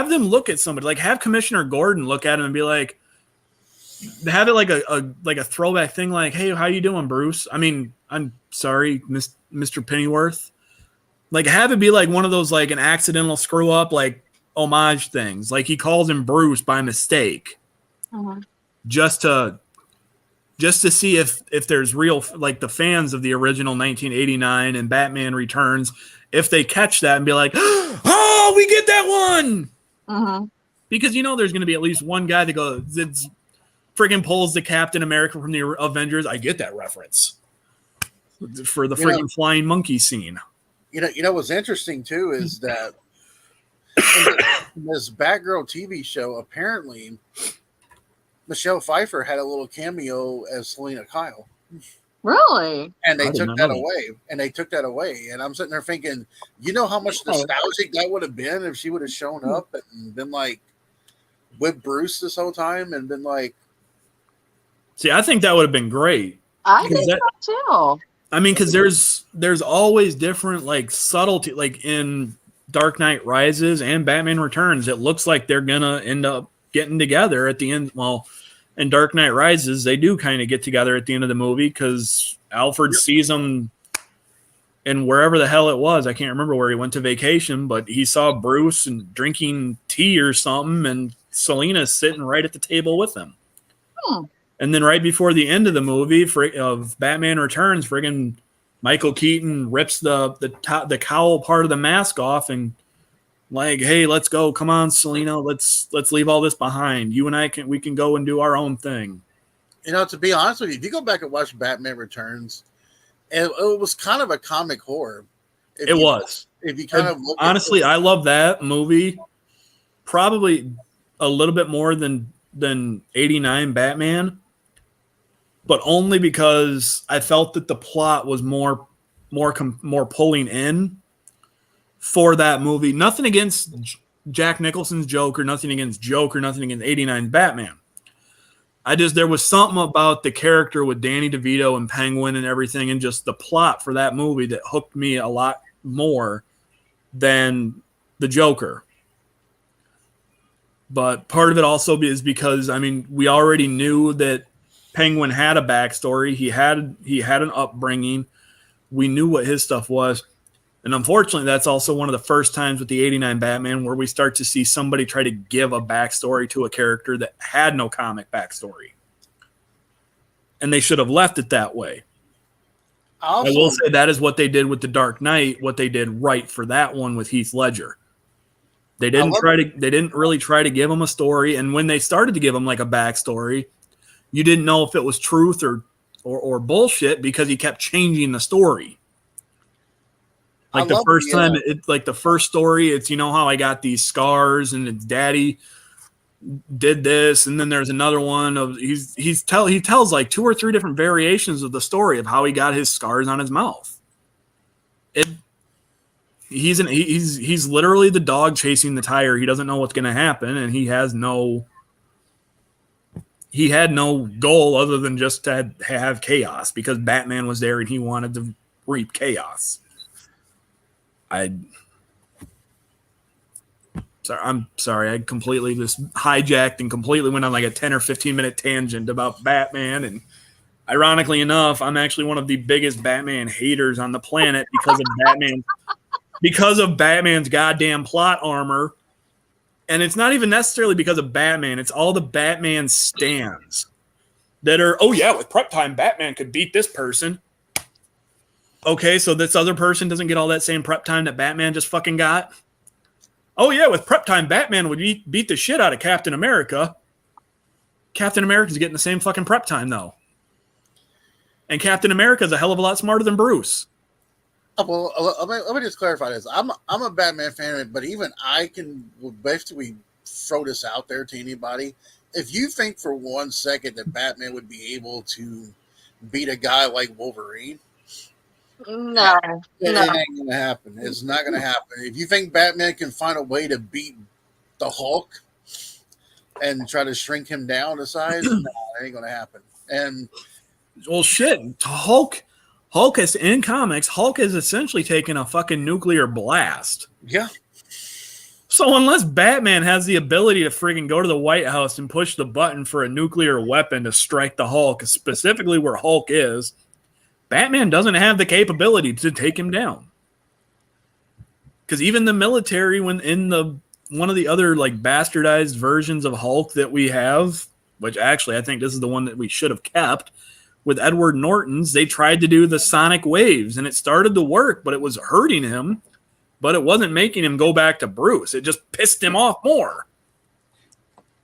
them look at somebody, like have Commissioner Gordon look at him and be like, have it like a throwback thing, like, hey, how you doing, Bruce? I mean, I'm sorry, Mr. Pennyworth. Like, have it be like one of those like an accidental screw up, like homage things, like he calls him Bruce by mistake, just to see if there's real, like the fans of the original 1989 and Batman Returns, if they catch that and be like, oh, we get that one. Because there's going to be at least one guy that friggin' pulls the Captain America from the Avengers. I get that reference for the friggin' flying monkey scene. What's interesting too is that in this Batgirl TV show, apparently Michelle Pfeiffer had a little cameo as Selena Kyle. Really? And they took that away. And I'm sitting there thinking, how much nostalgic that would have been if she would have shown up and been like with Bruce this whole time and been like. See, I think that would have been great. I think that too. I mean, because there's always different like subtlety, like in Dark Knight Rises and Batman Returns. It looks like they're gonna end up getting together at the end. Well, in Dark Knight Rises, they do kind of get together at the end of the movie because Alfred sees them and wherever the hell it was, I can't remember where he went to vacation, but he saw Bruce and drinking tea or something, and Selina's sitting right at the table with him. Hmm. And then right before the end of the movie of Batman Returns, friggin' Michael Keaton rips the cowl part of the mask off and like, hey, let's go. Come on, Selina. Let's leave all this behind. You and we can go and do our own thing. You know, to be honest with you, if you go back and watch Batman Returns, it was kind of a comic horror. It was. If you kind of look honestly, I love that movie probably a little bit more than 89 Batman, but only because I felt that the plot was more pulling in for that movie. Nothing against Jack Nicholson's Joker, nothing against Joker, nothing against 89 Batman. There was something about the character with Danny DeVito and Penguin and everything, and just the plot for that movie that hooked me a lot more than the Joker. But part of it also is because, I mean, we already knew that Penguin had a backstory. He had an upbringing. We knew what his stuff was. And unfortunately, that's also one of the first times with the 89 Batman where we start to see somebody try to give a backstory to a character that had no comic backstory. And they should have left it that way. I will say that is what they did with The Dark Knight, what they did right for that one with Heath Ledger. They didn't really try to give him a story. And when they started to give him like a backstory, you didn't know if it was truth or bullshit because he kept changing the story. Like the first time, like the first story, it's, you know how I got these scars and his daddy did this, and then there's another one of he tells like 2 or 3 different variations of the story of how he got his scars on his mouth. He's literally the dog chasing the tire. He doesn't know what's going to happen, and he had no goal other than just to have chaos because Batman was there and he wanted to reap chaos. I'm sorry. I completely just hijacked and completely went on like a 10 or 15 minute tangent about Batman. And ironically enough, I'm actually one of the biggest Batman haters on the planet because of Batman's goddamn plot armor. And it's not even necessarily because of Batman. It's all the Batman stans that are, oh yeah, with prep time, Batman could beat this person. Okay, so this other person doesn't get all that same prep time that Batman just fucking got. Oh yeah, with prep time, Batman would beat the shit out of Captain America. Captain America's getting the same fucking prep time though. And Captain America's a hell of a lot smarter than Bruce. Well, let me just clarify this. I'm a Batman fan, but even I can basically throw this out there to anybody. If you think for 1 second that Batman would be able to beat a guy like Wolverine, No. it ain't gonna happen. It's not gonna happen. If you think Batman can find a way to beat the Hulk and try to shrink him down to size, no, it ain't gonna happen. And well, shit, Hulk is in comics. Hulk has essentially taken a fucking nuclear blast. Yeah. So unless Batman has the ability to friggin' go to the White House and push the button for a nuclear weapon to strike the Hulk, specifically where Hulk is, Batman doesn't have the capability to take him down. Because even the military, when in one of the other like bastardized versions of Hulk that we have, which actually I think this is the one that we should have kept, with Edward Norton's, they tried to do the sonic waves, and it started to work, but it was hurting him, but it wasn't making him go back to Bruce. It just pissed him off more.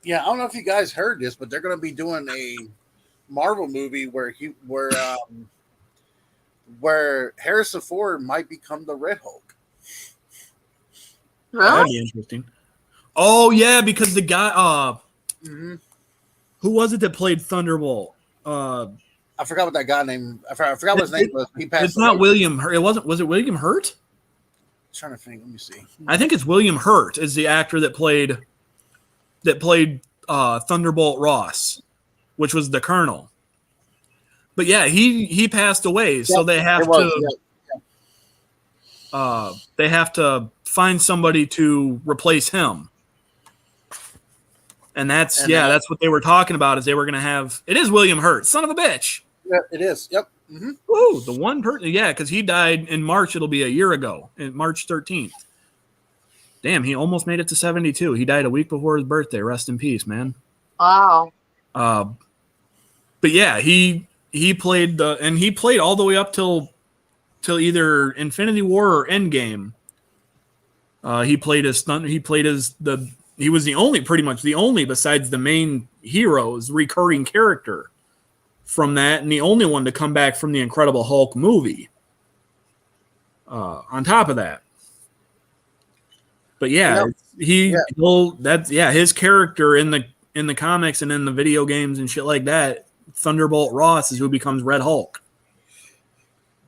Yeah, I don't know if you guys heard this, but they're going to be doing a Marvel movie where Harrison Ford might become the Red Hulk. That'd be interesting. Oh yeah, because the guy, who was it that played Thunderbolt? I forgot what that guy named. I forgot what his name was. He passed. It's not William Hurt. It wasn't. Was it William Hurt? I'm trying to think. Let me see. I think it's William Hurt is the actor that played Thunderbolt Ross, which was the Colonel. But yeah, he passed away, so they have they have to find somebody to replace him. And that's what they were talking about is they were going to have. It is William Hurt, son of a bitch. Yeah, it is. Yep. Mm-hmm. Ooh, the one person. Yeah, because he died in March. It'll be a year ago, in March 13th. Damn, he almost made it to 72. He died a week before his birthday. Rest in peace, man. Wow. But yeah, he played he played all the way up till either Infinity War or Endgame. He was pretty much the only besides the main hero's recurring character from that, and the only one to come back from the Incredible Hulk movie. On top of that, but yeah, his character in the comics and in the video games and shit like that. Thunderbolt Ross is who becomes Red Hulk.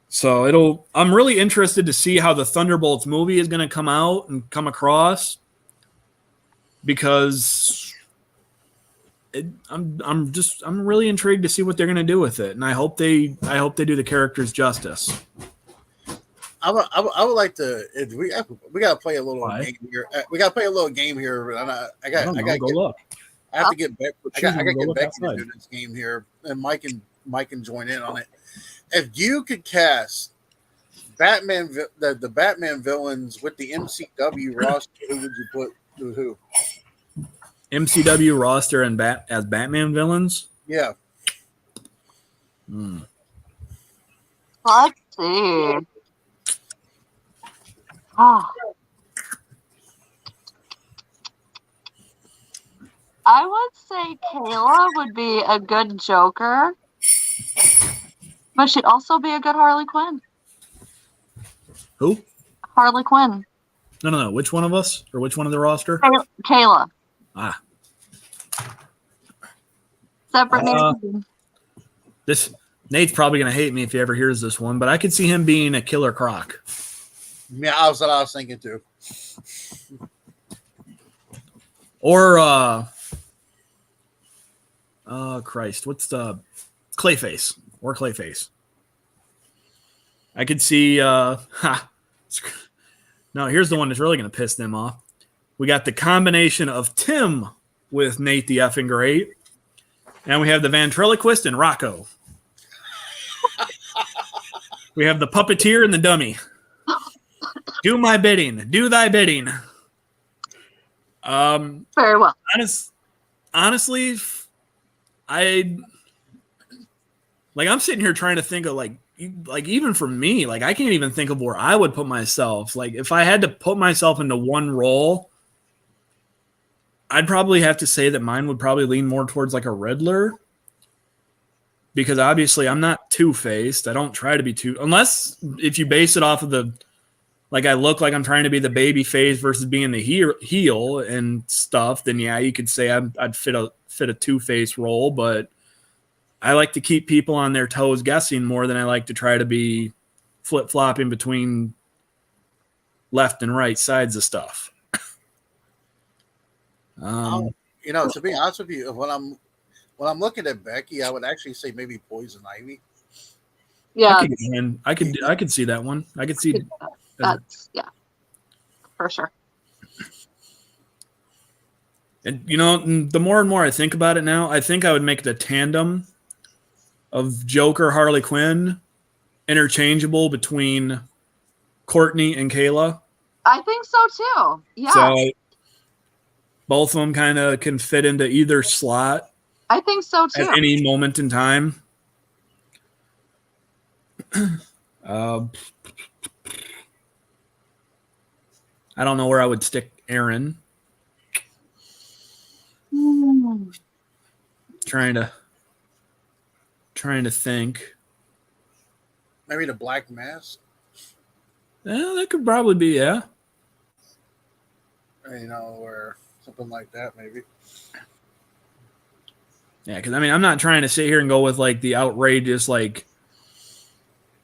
So I'm really interested to see how the Thunderbolts movie is going to come out and come across, because I'm really intrigued to see what they're going to do with it, and I hope they do the characters justice. I would like to. We got to play a little game here. We got to play a little game here. I have to get back. I got to get back to do this game here, and Mike can join in on it. If you could cast Batman, the Batman villains with the MCW roster, who would you put? Who? MCW roster and as Batman villains? Yeah. Let's see. Oh. I would say Kayla would be a good Joker, but she'd also be a good Harley Quinn. Who? Harley Quinn. No. Which one of us? Or which one of the roster? Kayla. Ah. Separate name. Nate's probably going to hate me if he ever hears this one, but I could see him being a Killer Croc. Yeah, that's what I was thinking too. Or Christ, what's the Clayface? Or Clayface. I could see no, here's the one that's really going to piss them off. We got the combination of Tim with Nate the effing great, and we have the ventriloquist and Rocco. We have the puppeteer and the dummy. Do my bidding. Do thy bidding. Very well. Honestly, I'm sitting here trying to think of like even for me, like I can't even think of where I would put myself. Like if I had to put myself into one role, I'd probably have to say that mine would probably lean more towards like a Riddler. Because obviously I'm not two-faced. I don't try to be unless if you base it off of the, like I look like I'm trying to be the baby face versus being the heel and stuff, then yeah, you could say I'd fit a two-face role, but I like to keep people on their toes guessing more than I like to try to be flip-flopping between left and right sides of stuff. To be honest with you, when I'm looking at Becky, I would actually say maybe Poison Ivy. Yeah, I could see that one. I could see that's for sure. And the more and more I think about it now, I think I would make the tandem of Joker Harley Quinn interchangeable between Courtney and Kayla. I think so too. Yeah. So both of them kind of can fit into either slot. I think so too. At any moment in time. I don't know where I would stick Aaron. Trying to think. Maybe the Black Mask. Yeah, that could probably be, yeah. Or something like that, maybe. Yeah, because I'm not trying to sit here and go with like the outrageous, like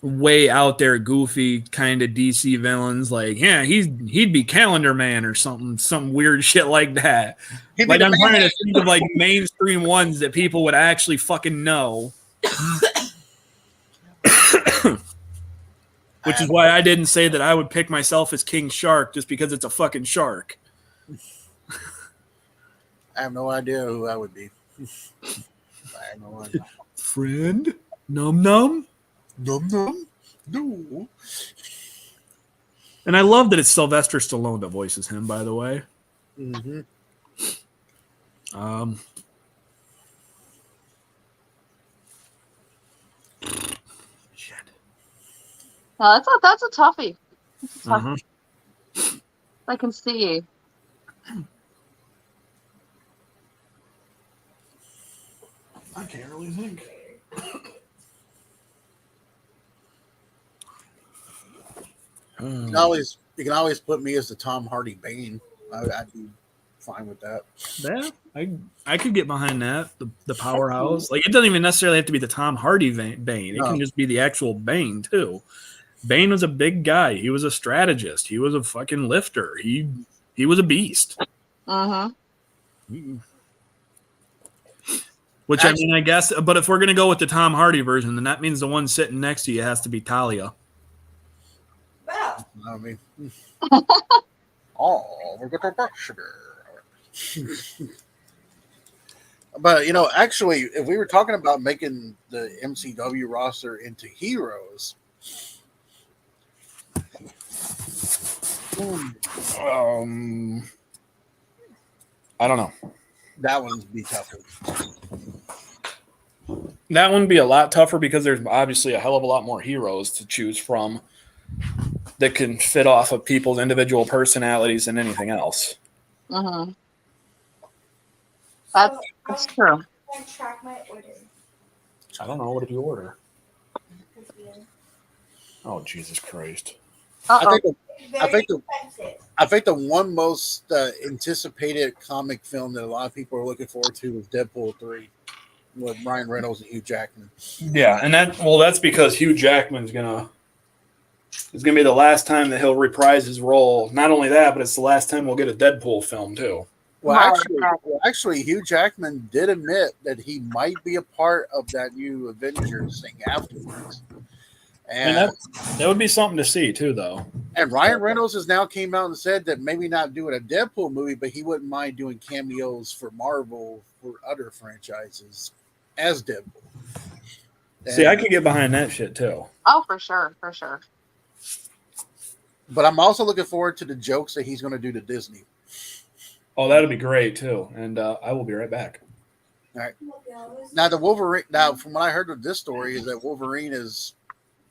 way out there, goofy kind of DC villains. Like, yeah, he'd be Calendar Man or some weird shit like that. Like I'm trying to think of like mainstream ones that people would actually fucking know. Which is why I didn't say that I would pick myself as King Shark just because it's a fucking shark. I have no idea who I would be. I have no idea. Friend? Num Num? Dum dum. No. And I love that it's Sylvester Stallone that voices him, by the way. Mm-hmm. Shit. That's a toughie. That's a toughie. Uh-huh. I can see. I can't really think. You can always put me as the Tom Hardy Bane. I'd be fine with that. Yeah, I could get behind that. The powerhouse. Like, it doesn't even necessarily have to be the Tom Hardy Bane. It No. can just be the actual Bane too. Bane was a big guy. He was a strategist. He was a fucking lifter. He was a beast. Which, I mean, I guess, but if we're gonna go with the Tom Hardy version, then that means the one sitting next to you has to be Talia. Well, I mean, oh, we're going to sugar. But actually, if we were talking about making the MCW roster into heroes, I don't know. that one'd be tougher. That one would be a lot tougher because there's obviously a hell of a lot more heroes to choose from that can fit off of people's individual personalities than anything else. That's true. Can I track my order? I don't know. What did you order? Oh, Jesus Christ. I think Expensive. the one most anticipated comic film that a lot of people are looking forward to is Deadpool 3 with Ryan Reynolds and Hugh Jackman. Yeah, and that's because Hugh Jackman's it's gonna be the last time that he'll reprise his role. Not only that, but it's the last time we'll get a Deadpool film too. Well, actually, Hugh Jackman did admit that he might be a part of that new Avengers thing afterwards. And that would be something to see too, though. And Ryan Reynolds has now came out and said that maybe not doing a Deadpool movie, but he wouldn't mind doing cameos for Marvel for other franchises as Deadpool. See, I could get behind that shit too. Oh, for sure, for sure. But I'm also looking forward to the jokes that he's going to do to Disney. Oh, that'll be great too. And I will be right back. All right. Now the Wolverine. Now, from what I heard of this story, is that Wolverine is.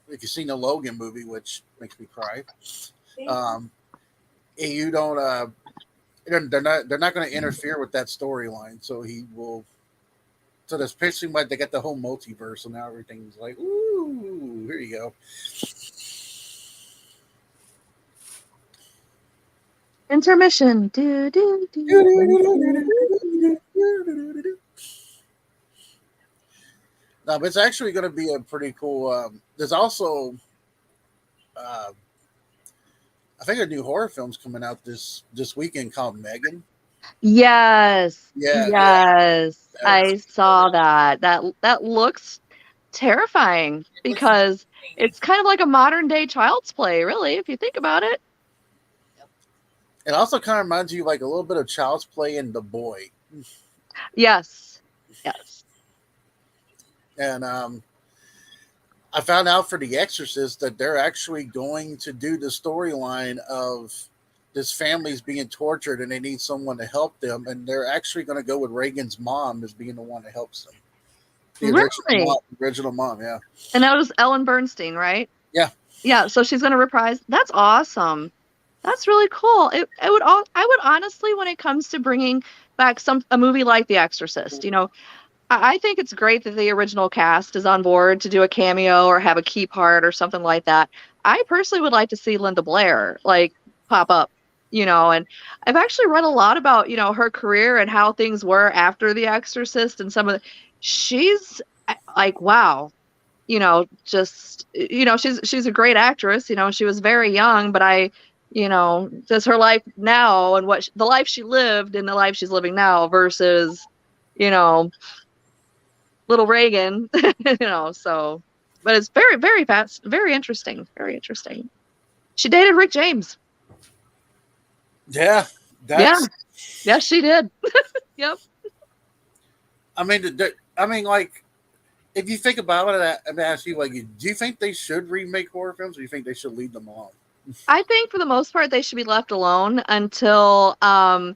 If you've seen the Logan movie, which makes me cry, you don't. They're not going to interfere with that storyline. So he will. So that's basically why they got the whole multiverse, and now everything's like, ooh, here you go. Intermission. Do, do, do. No, but it's actually going to be a pretty cool. There's also, I think, a new horror film's coming out this weekend called Megan. Yes. Yeah. Yes. I saw that. That looks terrifying because it's kind of like a modern day Child's Play, really, if you think about it. It also kind of reminds you like a little bit of Child's Play and The Boy. Yes. Yes. And I found out for The Exorcist that they're actually going to do the storyline of this family's being tortured and they need someone to help them. And they're actually going to go with Reagan's mom as being the one that helps them. The original mom, yeah. And that was Ellen Bernstein, right? Yeah. Yeah, so she's going to reprise. That's awesome. That's really cool. I would honestly, when it comes to bringing back a movie like The Exorcist, I think it's great that the original cast is on board to do a cameo or have a key part or something like that. I personally would like to see Linda Blair pop up, and I've actually read a lot about, her career and how things were after The Exorcist and she's like, wow, she's a great actress, she was very young, but just her life now and the life she lived and the life she's living now versus, little Reagan, so, but it's very, very fast, very interesting. She dated Rick James. Yeah. Yes, she did. Yep. I mean, if you think about it, I'm asking you, like, do you think they should remake horror films, or do you think they should leave them alone? I think for the most part they should be left alone until yeah,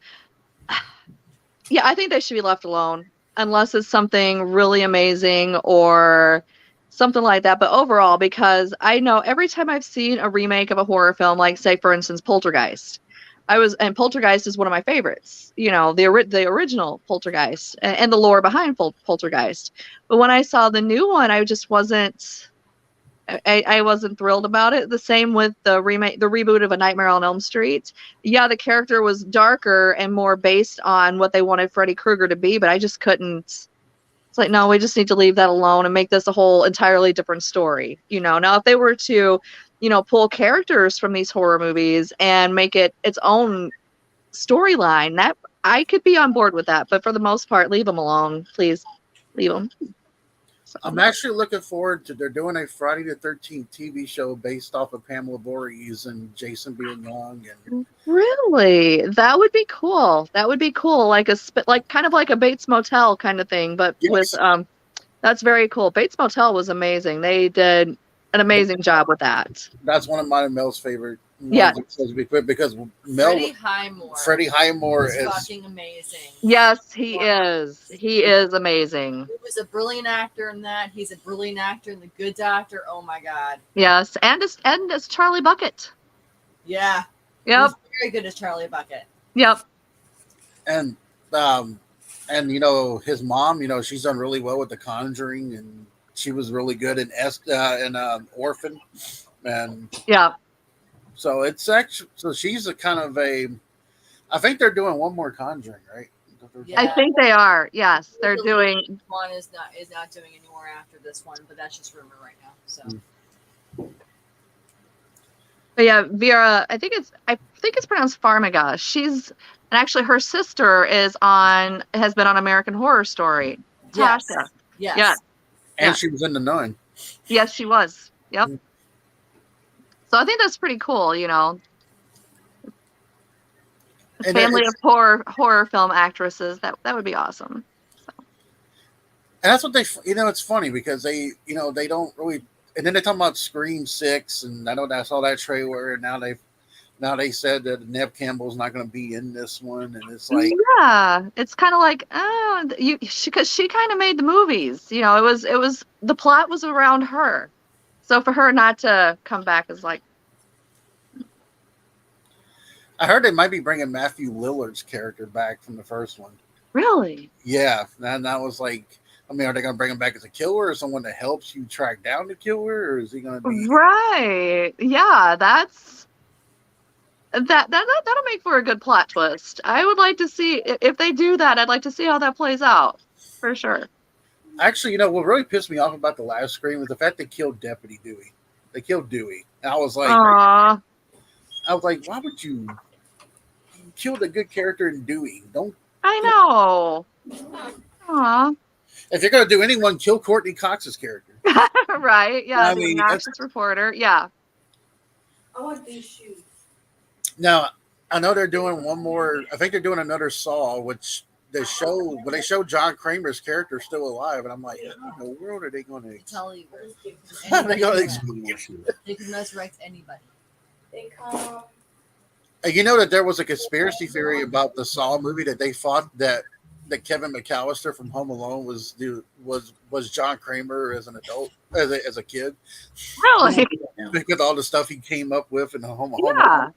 I think they should be left alone unless it's something really amazing or something like that. But overall, because I know every time I've seen a remake of a horror film, like say for instance Poltergeist, and Poltergeist is one of my favorites. You know, the original Poltergeist and the lore behind Poltergeist. But when I saw the new one, I just wasn't. I wasn't thrilled about it. The same with the reboot of A Nightmare on Elm Street. Yeah, the character was darker and more based on what they wanted Freddy Krueger to be, but I just couldn't. It's like, no, we just need to leave that alone and make this a whole entirely different story. You know, now if they were to, pull characters from these horror movies and make it its own storyline, that I could be on board with that. But for the most part, leave them alone, please. Leave them. I'm actually looking forward to they're doing a Friday the 13th TV show based off of Pamela Voorhees and Jason being young, and Really? That would be cool. That would be cool. Like kind of like a Bates Motel kind of thing, but with yes, that's very cool. Bates Motel was amazing. They did an amazing job with that. that's one of mine and Mel's favorite Yeah. ones because Mel Freddie Highmore is is fucking amazing. Yes, he is. He is amazing. He was a brilliant actor in that. He's a brilliant actor in The Good Doctor. Oh my god. Yes, and as Charlie Bucket. Yeah. Yep. He's very good as Charlie Bucket. Yep. and his mom, she's done really well with The Conjuring, and she was really good in Orphan, and Yeah. so it's actually she's a kind of a. I think they're doing one more Conjuring, right? Yeah. I think they are. Yes, they're doing. One is not doing any more after this one, but that's just rumor right now. So. But yeah, Vera, I think it's pronounced Farmiga. And actually her sister has been on American Horror Story. Yes. Tasha. Yes. Yeah. And Yeah. she was in The Nun. Yes, she was. Yep. So I think that's pretty cool, A And family of horror film actresses. That would be awesome. So. And that's what they, it's funny because they don't really, and then they talk about Scream 6, and I know I saw that trailer, and now they said that Nev Campbell's not going to be in this one, and it's like, yeah, it's kind of like, because she kind of made the movies, it was the plot was around her, so for her not to come back is like. I heard they might be bringing Matthew Lillard's character back from the first one. Really? Yeah, and that was like, I mean, are they going to bring him back as a killer or someone that helps you track down the killer, or is he going to be right? Yeah, that'll make for a good plot twist. I would like to see if they do that. I'd like to see how that plays out for sure. Actually, what really pissed me off about the last Scream was the fact they killed Deputy Dewey. They killed Dewey. And I was like, Aww. why would you kill the good character in Dewey? Don't. I know. Aw. If you're going to do anyone, kill Courtney Cox's character. Right? Yeah, I the mean, obnoxious reporter. Yeah. I want these shoes. Now, I know they're doing one more. I think they're doing another Saw, which they show John Kramer's character still alive, and I'm like, how in the world are they going to? Tell you. They can resurrect anybody. They come. You know that there was a conspiracy theory about the Saw movie that they thought that Kevin McAllister from Home Alone was John Kramer as an adult, as a kid. Really? Because all the stuff he came up with in the Home Yeah. Alone.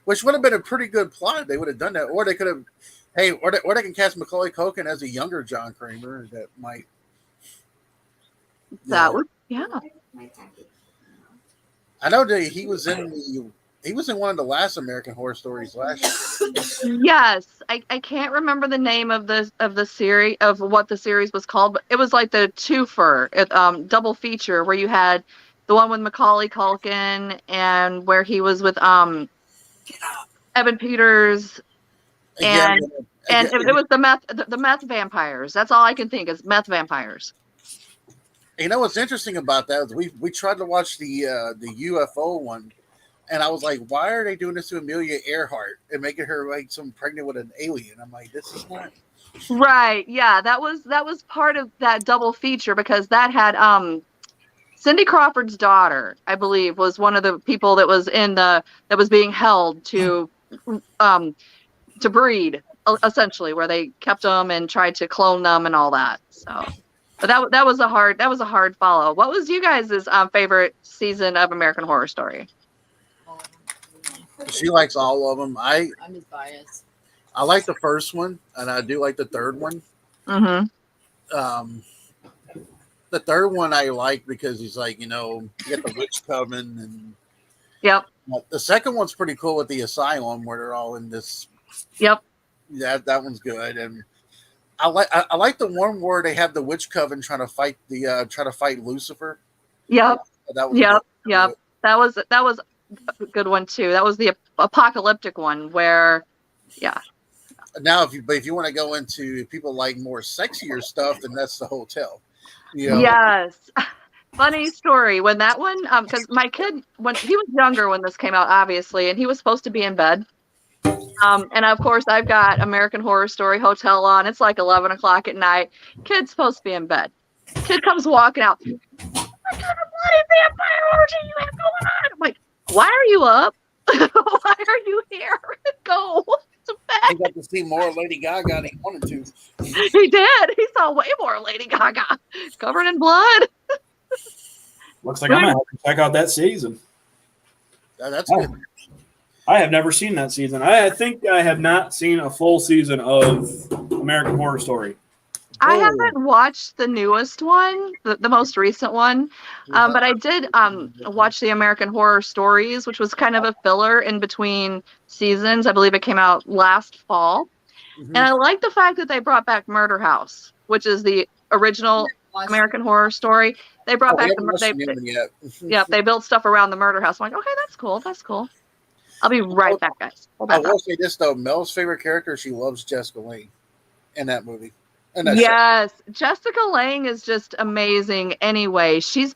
Which would have been a pretty good plot. They would have done that, or they could have, or they can cast Macaulay Culkin as a younger John Kramer that might. That would, yeah. I know that he was in one of the last American Horror Stories last year. Yes, I can't remember the name of the series of what the series was called, but it was like the twofer, double feature where you had the one with Macaulay Culkin and where he was with Evan Peters and it was the meth vampires. That's all I can think is meth vampires. You know what's interesting about that is we tried to watch the UFO one, And I was like, why are they doing this to Amelia Earhart and making her like some pregnant with an alien? I'm like, this is not. Right. Yeah, that was part of that double feature because that had Cindy Crawford's daughter, I believe, was one of the people that was that was being held to breed, essentially, where they kept them and tried to clone them and all that. So, but that was a hard follow. What was you guys' favorite season of American Horror Story? She likes all of them. I'm just biased. I like the first one, and I do like the third one. Mm-hmm. The third one I like because he's like, you get the witch coven, and Yep. The second one's pretty cool with the asylum where they're all in this. Yep. Yeah, that one's good, and I like the one where they have the witch coven trying to fight Lucifer. Yep. That was Yep. good. Yep. That was a good one too. That was the apocalyptic one where, yeah. Now, if you want to go into people like more sexier stuff, then that's the hotel. You know? Yes. Funny story when that one, because my kid, when he was younger when this came out, obviously, and he was supposed to be in bed. And of course, I've got American Horror Story Hotel on. It's like 11 o'clock at night. Kid's supposed to be in bed. Kid comes walking out. What kind of bloody vampire orgy you have going on? I'm like, why are you up? Why are you here? Go to He bed. got to see more Lady Gaga than he wanted to. He did. He saw way more Lady Gaga covered in blood. Looks like I'm gonna have to check out that season. That's good. I have never seen that season. I think I have not seen a full season of American Horror Story. I haven't watched the newest one, the most recent one, but I did watch the American Horror Stories, which was kind of a filler in between seasons. I believe it came out last fall. Mhm. And I like the fact that they brought back Murder House, which is the original American Horror Story. They brought back they built stuff around the Murder House. I'm like, okay, that's cool. That's cool. I'll be right back, guys. Hold I back will up. say this though, Mel's favorite character, she loves Jessica Lange in that movie. In that show. Yes, Jessica Lange is just amazing. Anyway, she's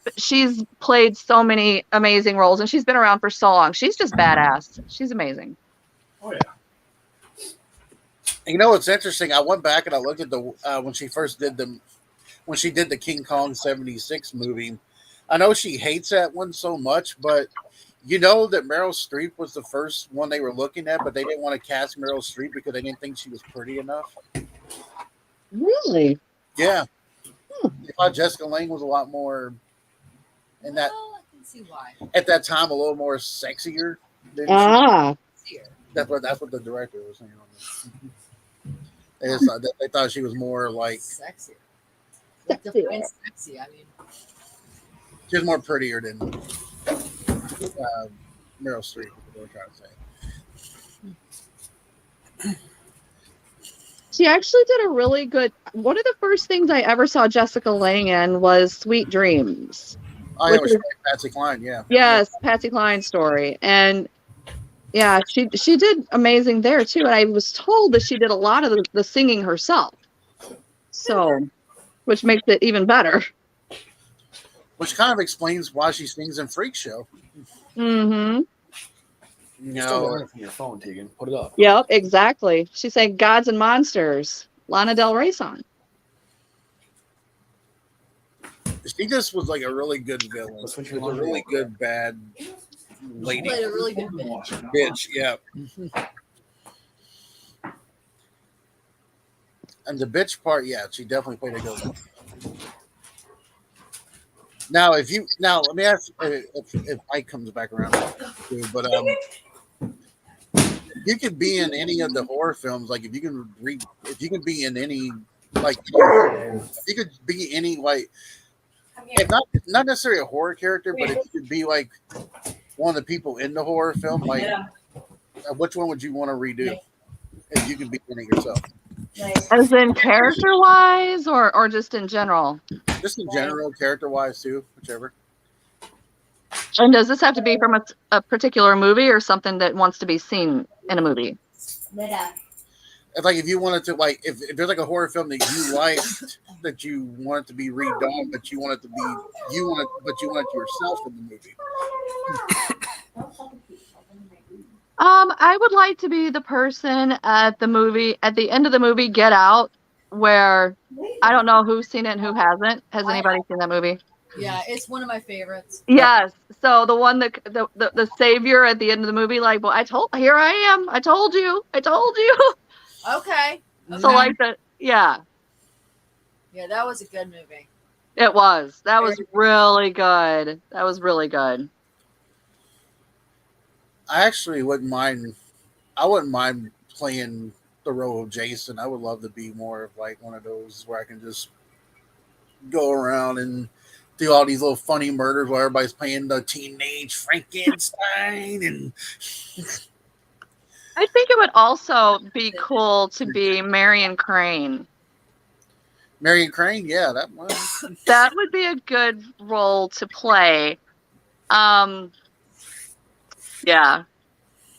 played so many amazing roles, and she's been around for so long. She's just badass. She's amazing. Oh yeah. You know, it's interesting. I went back and I looked at the when she did the King Kong 76 movie. I know she hates that one so much, but you know that Meryl Streep was the first one they were looking at, but they didn't want to cast Meryl Streep because they didn't think she was pretty enough. Really? Yeah. They thought Jessica Lange was a lot more in that Well, I can see why. at that time a little more sexier than she. Here. That's what the director was saying on this. They thought she was more like Sexier. Sexier. Define sexy. I mean, she was more prettier than Meryl Streep. Is what we're trying to say. She actually did a really good. One of the first things I ever saw Jessica Lange in was Sweet Dreams. Oh, yeah, she played Patsy Cline. Yeah. Yes, Patsy Cline story, and yeah, she did amazing there too. And I was told that she did a lot of the singing herself, so which makes it even better. Which kind of explains why she sings in Freak Show. Mm-hmm. You Still know, got it from your phone, Tegan. Put it up. Yep, exactly. She sang "Gods and Monsters," Lana Del Rey song. she just was like a really good villain. That's what She you was a want. really good bad lady. played a really good bitch. Bitch, yeah. And the bitch part, yeah, she definitely played a good one. Now, let me ask if Ike comes back around, too, but you could be in any of the horror films, like if you can be in any, like if you could be any, like, if not necessarily a horror character, but if you could be like one of the people in the horror film, like which one would you want to redo if you could be in it yourself? As in character wise, or just in general? Just in general, character wise too, whichever. And does this have to be from a particular movie or something that wants to be seen in a movie? It's like if you wanted to, like, if there's like a horror film that you liked that you want it to be redone, but you want it to be but you want it yourself in the movie. I would like to be the person at the end of the movie Get Out, where I don't know who's seen it and who hasn't. Has anybody seen that movie? Yeah, it's one of my favorites. Yes. So the one that the savior at the end of the movie, like, well, here I am. I told you. Okay. So like that, yeah, Yeah, that was a good movie. it was. That was really good. I actually wouldn't mind. I wouldn't mind playing the role of Jason. I would love to be more of like one of those where I can just go around and do all these little funny murders where everybody's playing the teenage Frankenstein and I think it would also be cool to be Marion Crane. Marion Crane. Yeah, that one. That would be a good role to play. Yeah,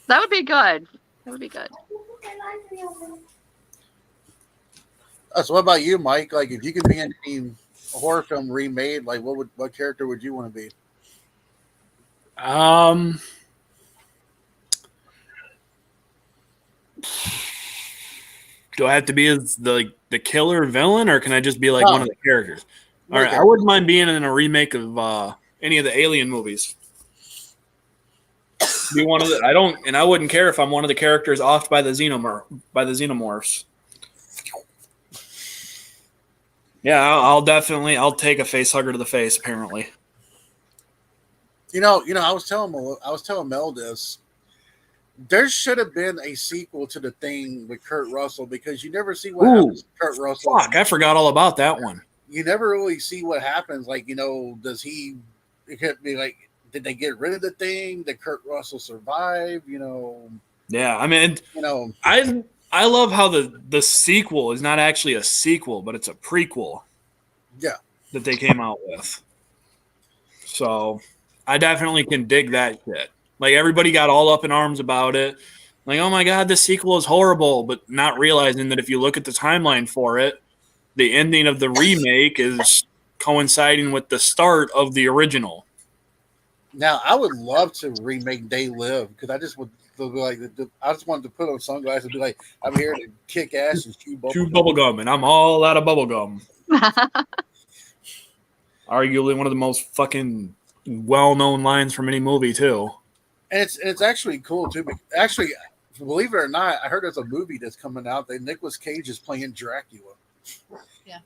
that would be good. So what about you, Mike? Like, if you could be in any horror film remade, like what character would you want to be? Do I have to be as the killer villain, or can I just be like one of the characters? All right, Okay. I wouldn't mind being in a remake of any of the Alien movies. Be one of the. I wouldn't care if I'm one of the characters offed by the xenomorphs. Yeah, I'll take a face hugger to the face. Apparently, I was telling Mel this. There should have been a sequel to The Thing with Kurt Russell because you never see what happens to Kurt Russell. Fuck, I forgot all about that one. You never really see what happens. Like, does he? It could be like, did they get rid of the Thing? Did Kurt Russell survive? Yeah, I mean, I love how the sequel is not actually a sequel, but it's a prequel. Yeah, that they came out with. So I definitely can dig that shit. Like, everybody got all up in arms about it. Like, oh my God, this sequel is horrible, but not realizing that if you look at the timeline for it, the ending of the remake is coinciding with the start of the original. Now, I would love to remake They Live because I just wanted to put on sunglasses and be like, I'm here to kick ass and chew bubblegum, and I'm all out of bubblegum. Arguably one of the most fucking well-known lines from any movie, too. And it's actually cool too. Actually, believe it or not, I heard there's a movie that's coming out that Nicolas Cage is playing Dracula. Yeah.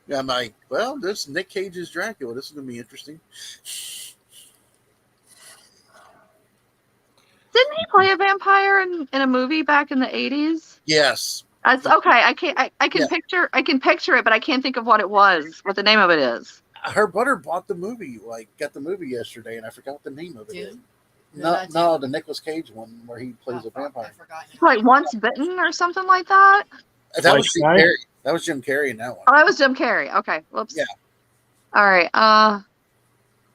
Yeah, I'm like, well, this Nick Cage's Dracula. This is gonna be interesting. Didn't he play a vampire in a movie back in the 80s? Yes. That's okay. I can picture it, but I can't think of what the name of it is. Her brother bought the movie, got the movie yesterday, and I forgot the name of it. Dude? No, the Nicolas Cage one where he plays a vampire. Like Once Bitten or something like that. That was Jim Carrey. That was Jim Carrey in that one. Oh, that was Jim Carrey. Okay, whoops. Yeah. All right.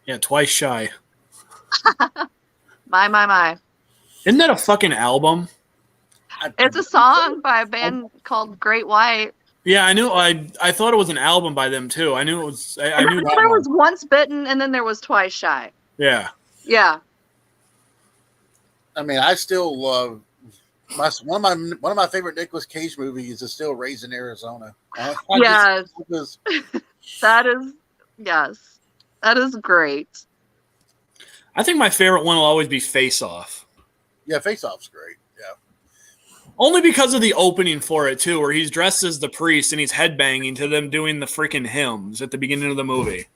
Yeah, Twice Shy. My. Isn't that a fucking album? It's a song by a band called Great White. Yeah, I knew. I thought it was an album by them too. I knew it was. I knew that there one. was Once Bitten, and then there was Twice Shy. Yeah. Yeah. I mean, I still love one of my favorite Nicolas Cage movies is still Raising Arizona. Yes. That is great. I think my favorite one will always be Face Off. Yeah, Face Off's great. Yeah. Only because of the opening for it, too, where he's dressed as the priest and he's headbanging to them doing the freaking hymns at the beginning of the movie.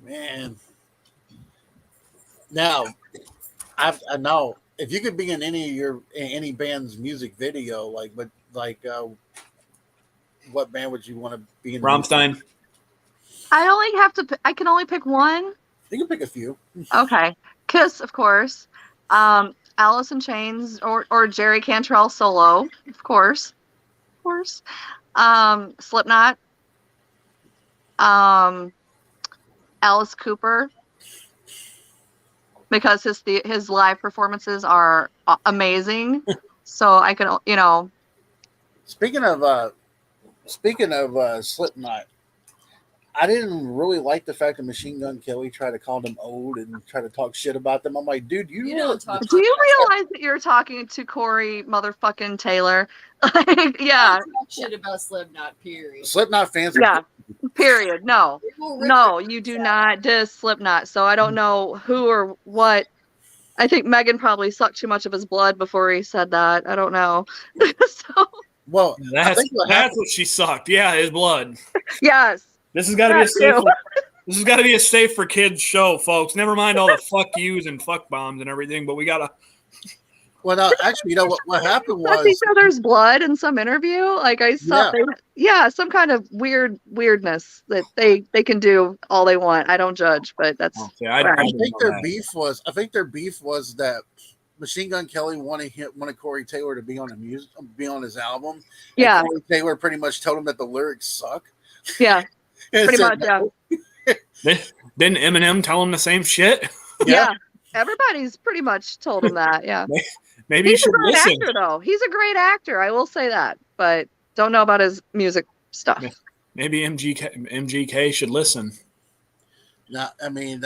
Man. Now, I know if you could be in any band's music video, what band would you want to be in? Rammstein. I can only pick one. You can pick a few. Okay. Kiss, of course. Alice in Chains or Jerry Cantrell solo, of course. Slipknot. Alice Cooper, because his live performances are amazing. So I can, Speaking of Slipknot, I didn't really like the fact that Machine Gun Kelly tried to call them old and try to talk shit about them. I'm like, dude, You don't talk Do you shit realize that you're talking to Corey motherfucking Taylor? Like, yeah, Don't talk shit about Slipknot, period. Slipknot fans are yeah. Period. No, They will rip no, their you do face out. not diss Slipknot. So I don't know who or what. I think Megan probably sucked too much of his blood before he said that. I don't know. So well. I That's think what happened. what she sucked. Yeah, his blood. yes, This has got to be a That safe. too. This has got to be a safe for kids show, folks. Never mind all the fuck yous and fuck bombs and everything, but we gotta. Well, no, actually, you know what happened sucked was, each other's blood in some interview. Like I saw, some kind of weirdness that they can do all they want. I don't judge, but that's. Okay, I didn't think know their that. beef was. I think their beef was that Machine Gun Kelly wanted Corey Taylor to be on his album. Yeah. And Corey Taylor pretty much told him that the lyrics suck. Yeah, And pretty said, much. Yeah. Didn't Eminem tell him the same shit? Yeah. Everybody's pretty much told him that. Yeah. Maybe you He's a should great listen. actor, though. He's a great actor. I will say that, but don't know about his music stuff. Maybe MGK should listen. Now, I mean,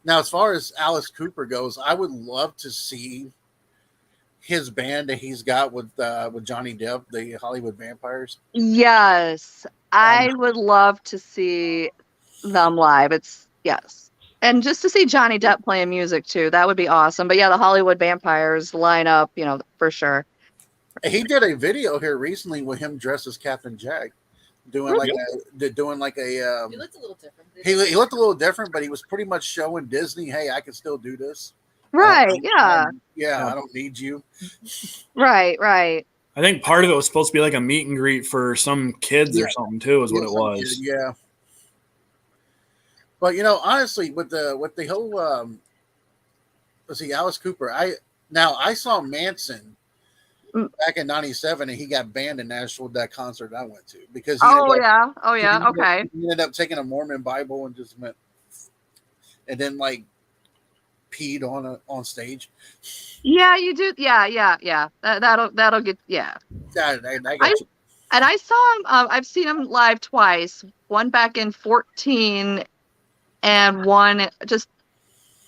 now as far as Alice Cooper goes, I would love to see his band that he's got with Johnny Depp, the Hollywood Vampires. Yes, I would love to see them live. Yes. And just to see Johnny Depp playing music too, that would be awesome. But yeah, the Hollywood Vampires line up, for sure. He did a video here recently with him dressed as Captain Jack, doing like a. He looked a little different. He looked a little different, but he was pretty much showing Disney, "Hey, I can still do this." Right? Yeah. I don't need you. Right. I think part of it was supposed to be like a meet and greet for some kids or something too, is what it was. Yeah. But honestly, with the whole let's see, Alice Cooper. I saw Manson back in '97, and he got banned in Nashville that concert I went to because he okay. He ended up taking a Mormon Bible and just went, and then like peed on stage. Yeah, you do. Yeah. That'll get. Yeah. I got you. And I saw him. I've seen him live twice. One back in 2014, and one just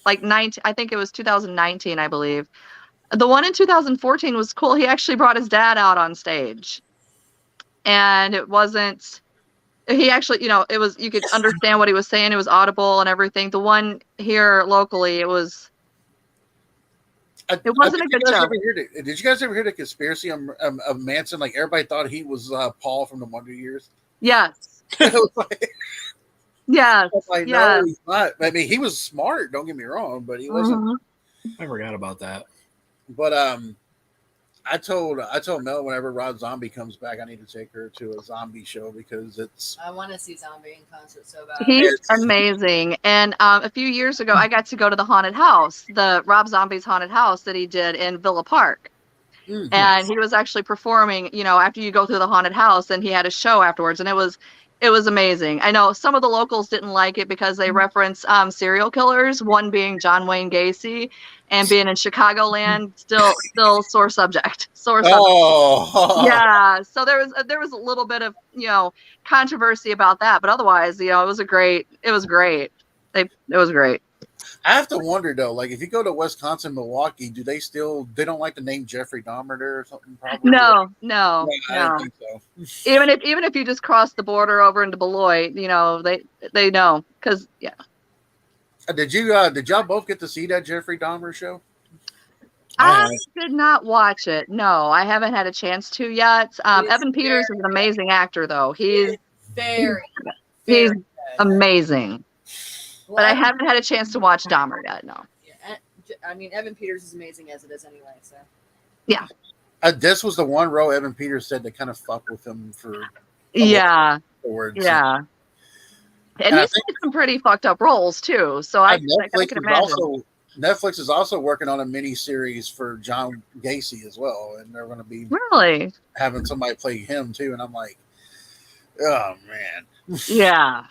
like 19. I think it was 2019, I believe. The one in 2014 was cool. He actually brought his dad out on stage, and it wasn't. He actually, it was. You could understand what he was saying. It was audible and everything. The one here locally, it was. It wasn't a good show. Did you guys ever hear the conspiracy of Manson? Like everybody thought he was Paul from the Wonder Years. Yes. Yes. No, he's not. I mean, he was smart. Don't get me wrong, but he wasn't. Mm-hmm. I forgot about that. But I told Mel whenever Rob Zombie comes back, I need to take her to a zombie show because I want to see Zombie in concert so bad. He's amazing. And a few years ago, I got to go to the haunted house, the Rob Zombie's haunted house that he did in Villa Park. Mm-hmm. And he was actually performing, after you go through the haunted house, and he had a show afterwards. And it was amazing. I know some of the locals didn't like it because they reference serial killers, one being John Wayne Gacy, and being in Chicagoland, still sore subject. Oh. Yeah. So there was a little bit of controversy about that, but otherwise, it was great. It was great. It was great. I have to wonder though, like if you go to Wisconsin, Milwaukee, they don't like the name Jeffrey Dahmer there or something? Probably. No. I don't think so. Even if you just cross the border over into Beloit, they know because yeah. Did y'all both get to see that Jeffrey Dahmer show? I did not watch it. No, I haven't had a chance to yet. Evan Peters is an amazing actor, though. He's he's amazing. But I haven't had a chance to watch Dahmer yet. No. Yeah, I mean, Evan Peters is amazing as it is anyway. So. Yeah. This was the one role Evan Peters said that kind of fucked with him for. Yeah. Afterwards. Yeah. And he's played some pretty fucked up roles too. So I can imagine. Netflix is also working on a mini series for John Gacy as well, and they're going to be really having somebody play him too. And I'm like, oh man. Yeah.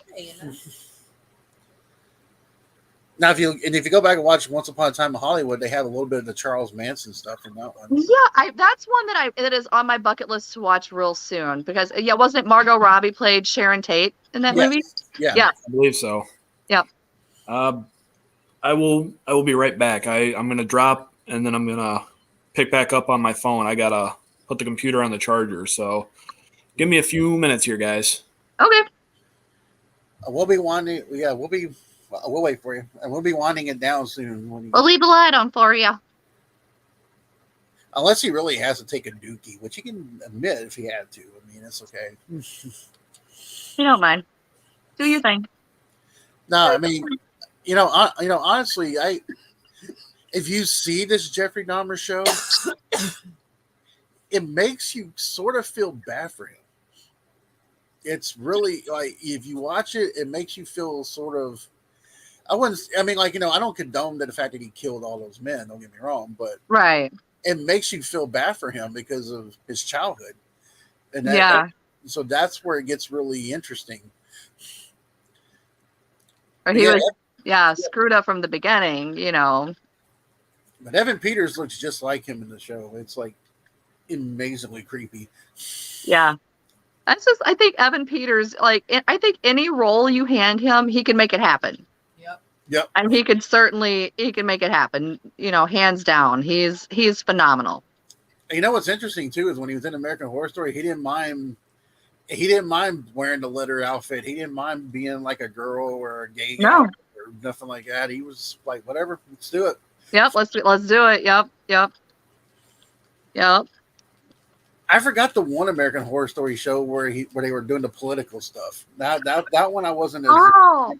Now, if you go back and watch Once Upon a Time in Hollywood, they have a little bit of the Charles Manson stuff in that one. Yeah, that's one that is on my bucket list to watch real soon because wasn't it Margot Robbie played Sharon Tate in that movie? Yeah. Yeah. I believe so. Yep. I will be right back. I'm gonna drop and then I'm gonna pick back up on my phone. I gotta put the computer on the charger. So give me a few minutes here, guys. Okay. We'll be wanting. Yeah, we'll wait for you, and we'll be winding it down soon. We'll leave the light on for you. Unless he really has to take a dookie, which he can admit if he had to. I mean, it's okay. You don't mind. Do your thing. No, I mean, honestly, if you see this Jeffrey Dahmer show, it makes you sort of feel bad for him. It's really like if you watch it, it makes you feel sort of. I don't condone the fact that he killed all those men. Don't get me wrong, but Right. it makes you feel bad for him because of his childhood, and so that's where it gets really interesting. Or he was screwed up from the beginning, But Evan Peters looks just like him in the show. It's like amazingly creepy. Yeah. I think Evan Peters, I think any role you hand him, he can make it happen. Yep. And he can make it happen, hands down. He's phenomenal. You know what's interesting too is when he was in American Horror Story, he didn't mind wearing the leather outfit. He didn't mind being like a girl or a gay guy or nothing like that. He was like, whatever, let's do it. Yep, let's do it. Yep. I forgot the one American Horror Story show where they were doing the political stuff. That one I wasn't. I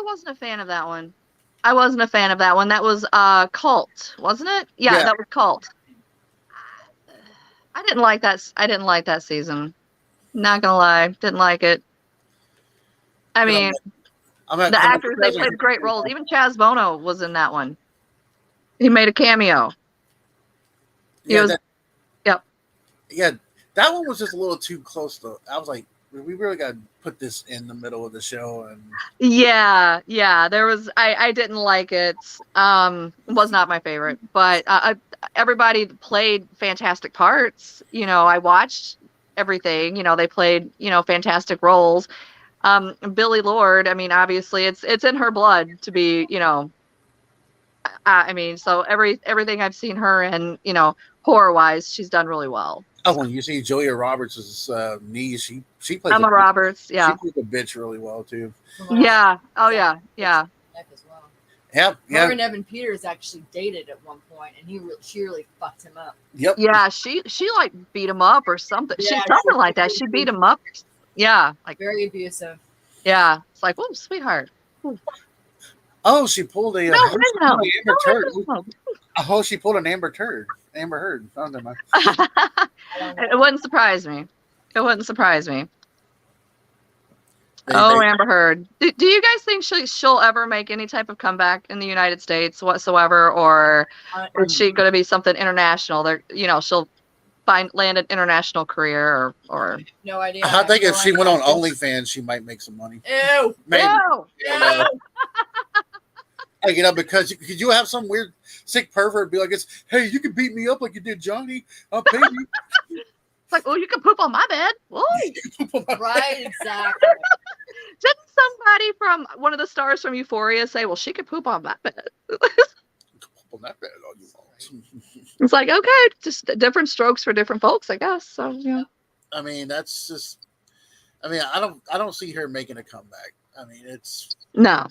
wasn't a fan of that one. That was Cult, wasn't it? Yeah, that was Cult. I didn't like that season. Not gonna lie, didn't like it. I mean, the actors, they played great roles. Even Chaz Bono was in that one. He made a cameo. Yeah, that one was just a little too close to. I was like, we really got to put this in the middle of the show. And there was. I didn't like it. It was not my favorite, but everybody played fantastic parts. I watched everything. They played fantastic roles. Billie Lourd. I mean, obviously, it's in her blood to be. So everything I've seen her in, horror wise, she's done really well. Oh, when you see Julia Roberts' niece, she plays Emma Roberts, she plays a bitch really well too. Yeah. Oh yeah. As well. Yep. Her and Evan Peters actually dated at one point, and she really fucked him up. Yep. Yeah, she beat him up or something. Yeah, something like that. She beat him up. Yeah, very abusive. Yeah, it's like, whoa, sweetheart. Ooh. Oh, she pulled a No. Amber Turd. Oh, she pulled an Amber Turd. Amber Heard. Oh, never mind. It wouldn't surprise me. Amber Heard. Do you guys think she'll ever make any type of comeback in the United States whatsoever, or is she going to be something international? She'll land an international career, or no idea. I think if she went on OnlyFans, she might make some money. Ew. Maybe. Ew. Because you have some weird sick pervert be like, hey, you can beat me up like you did Johnny. I'll pay you. It's like, you can poop on my bed. Whoa. Right, exactly. Didn't somebody from one of the stars from Euphoria say, well, she could poop on my bed? It's like, okay, just different strokes for different folks, I guess. So yeah. I mean, that's just. I mean, I don't see her making a comeback. I mean, it's no.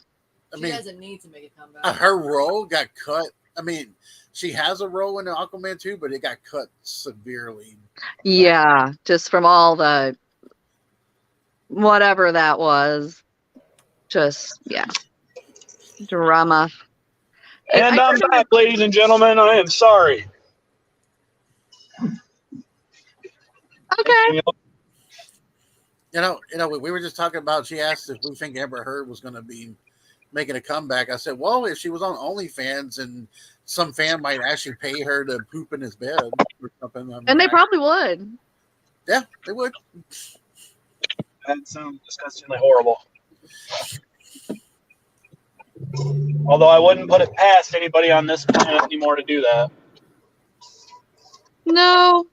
She doesn't need to make a comeback. Her role got cut. I mean, she has a role in the Aquaman 2, but it got cut severely. Yeah, just from all the whatever that was. Just, drama. And I'm back, ladies and gentlemen. I am sorry. Okay. We were just talking about, she asked if we think Amber Heard was going to be making a comeback. I said, well, if she was on OnlyFans and some fan might actually pay her to poop in his bed or something. And they probably would. Yeah, they would. That sounds disgustingly horrible. Although I wouldn't put it past anybody on this planet anymore to do that. No,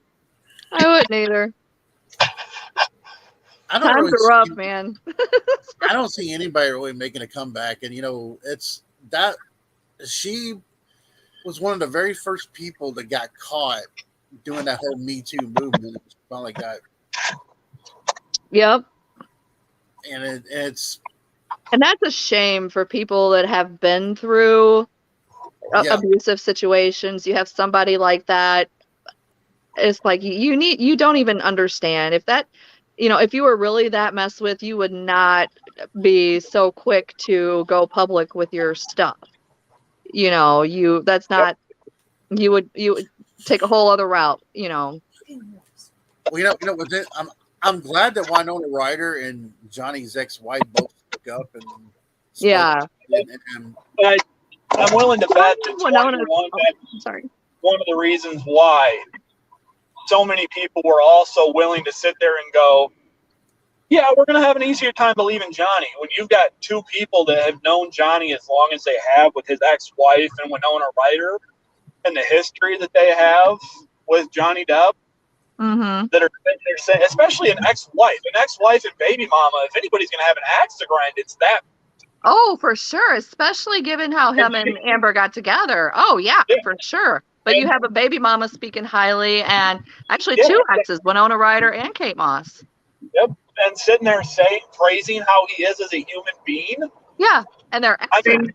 I wouldn't either. I don't Times really are rough, see, man. I don't see anybody really making a comeback, and it's that she was one of the very first people that got caught doing that whole Me Too movement. Finally got, Yep. and it's And that's a shame for people that have been through yeah, abusive situations. You have somebody like that. It's like you don't even understand if that, if you were really that messed with, you would not be so quick to go public with your stuff. That's Yep. not, you would take a whole other route. well, with it, I'm glad that Winona Ryder and Johnny's ex-wife both spoke up and spoke Yeah. and I'm willing to bet that Winona, that's sorry. one of the reasons why so many people were also willing to sit there and go, yeah, we're going to have an easier time believing Johnny. When you've got two people that have known Johnny as long as they have with his ex-wife and Winona Ryder and the history that they have with Johnny Depp, Mm-hmm. that are saying, especially an ex-wife and baby mama, if anybody's going to have an axe to grind, it's that. Oh, for sure. Especially given how him and Amber got together. Oh, yeah, for sure. But you have a baby mama speaking highly, and actually two exes, Winona Ryder and Kate Moss. Yep. And sitting there praising how he is as a human being. Yeah, and they're exes.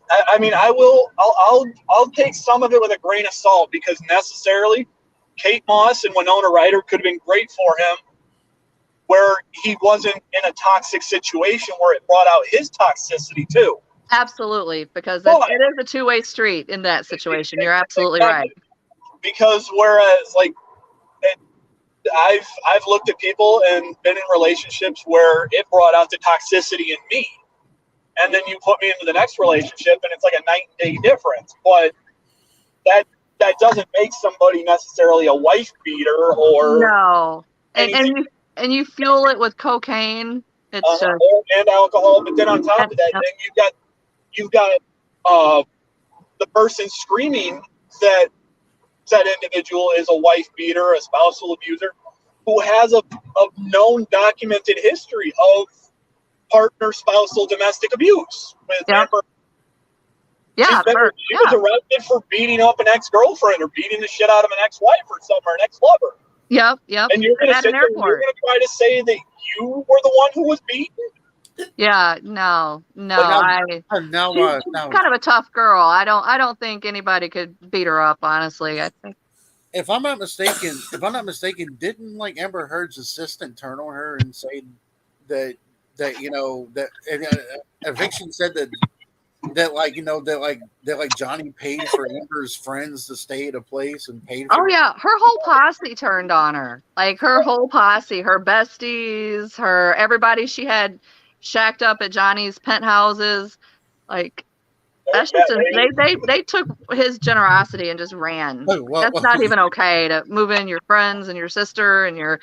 I'll take some of it with a grain of salt because necessarily Kate Moss and Winona Ryder could have been great for him where he wasn't in a toxic situation where it brought out his toxicity too. Absolutely, because it is a two-way street in that situation. You're absolutely right. Because whereas I've looked at people and been in relationships where it brought out the toxicity in me. And then you put me into the next relationship and it's like a night and day difference. But that doesn't make somebody necessarily a wife beater or no. And you fuel it with cocaine. It's just and alcohol. But then on top of that, then you've got the person screaming that individual is a wife beater, a spousal abuser, who has a known documented history of partner spousal domestic abuse with Amber. Yeah, she was arrested for beating up an ex-girlfriend or beating the shit out of an ex-wife or something or an ex-lover. Yep. And you're going to sit there and you're going to try to say that you were the one who was beaten? Yeah, no. She's kind of a tough girl. I don't think anybody could beat her up, honestly. I think. If I'm not mistaken, didn't like Amber Heard's assistant turn on her and say that Eviction said that Johnny paid for Amber's friends to stay at a place and paid for. Oh yeah, her whole posse turned on her. Like her whole posse, her besties, everybody she had shacked up at Johnny's penthouses. Like that's just they took his generosity and just ran. That's not even okay to move in your friends and your sister and your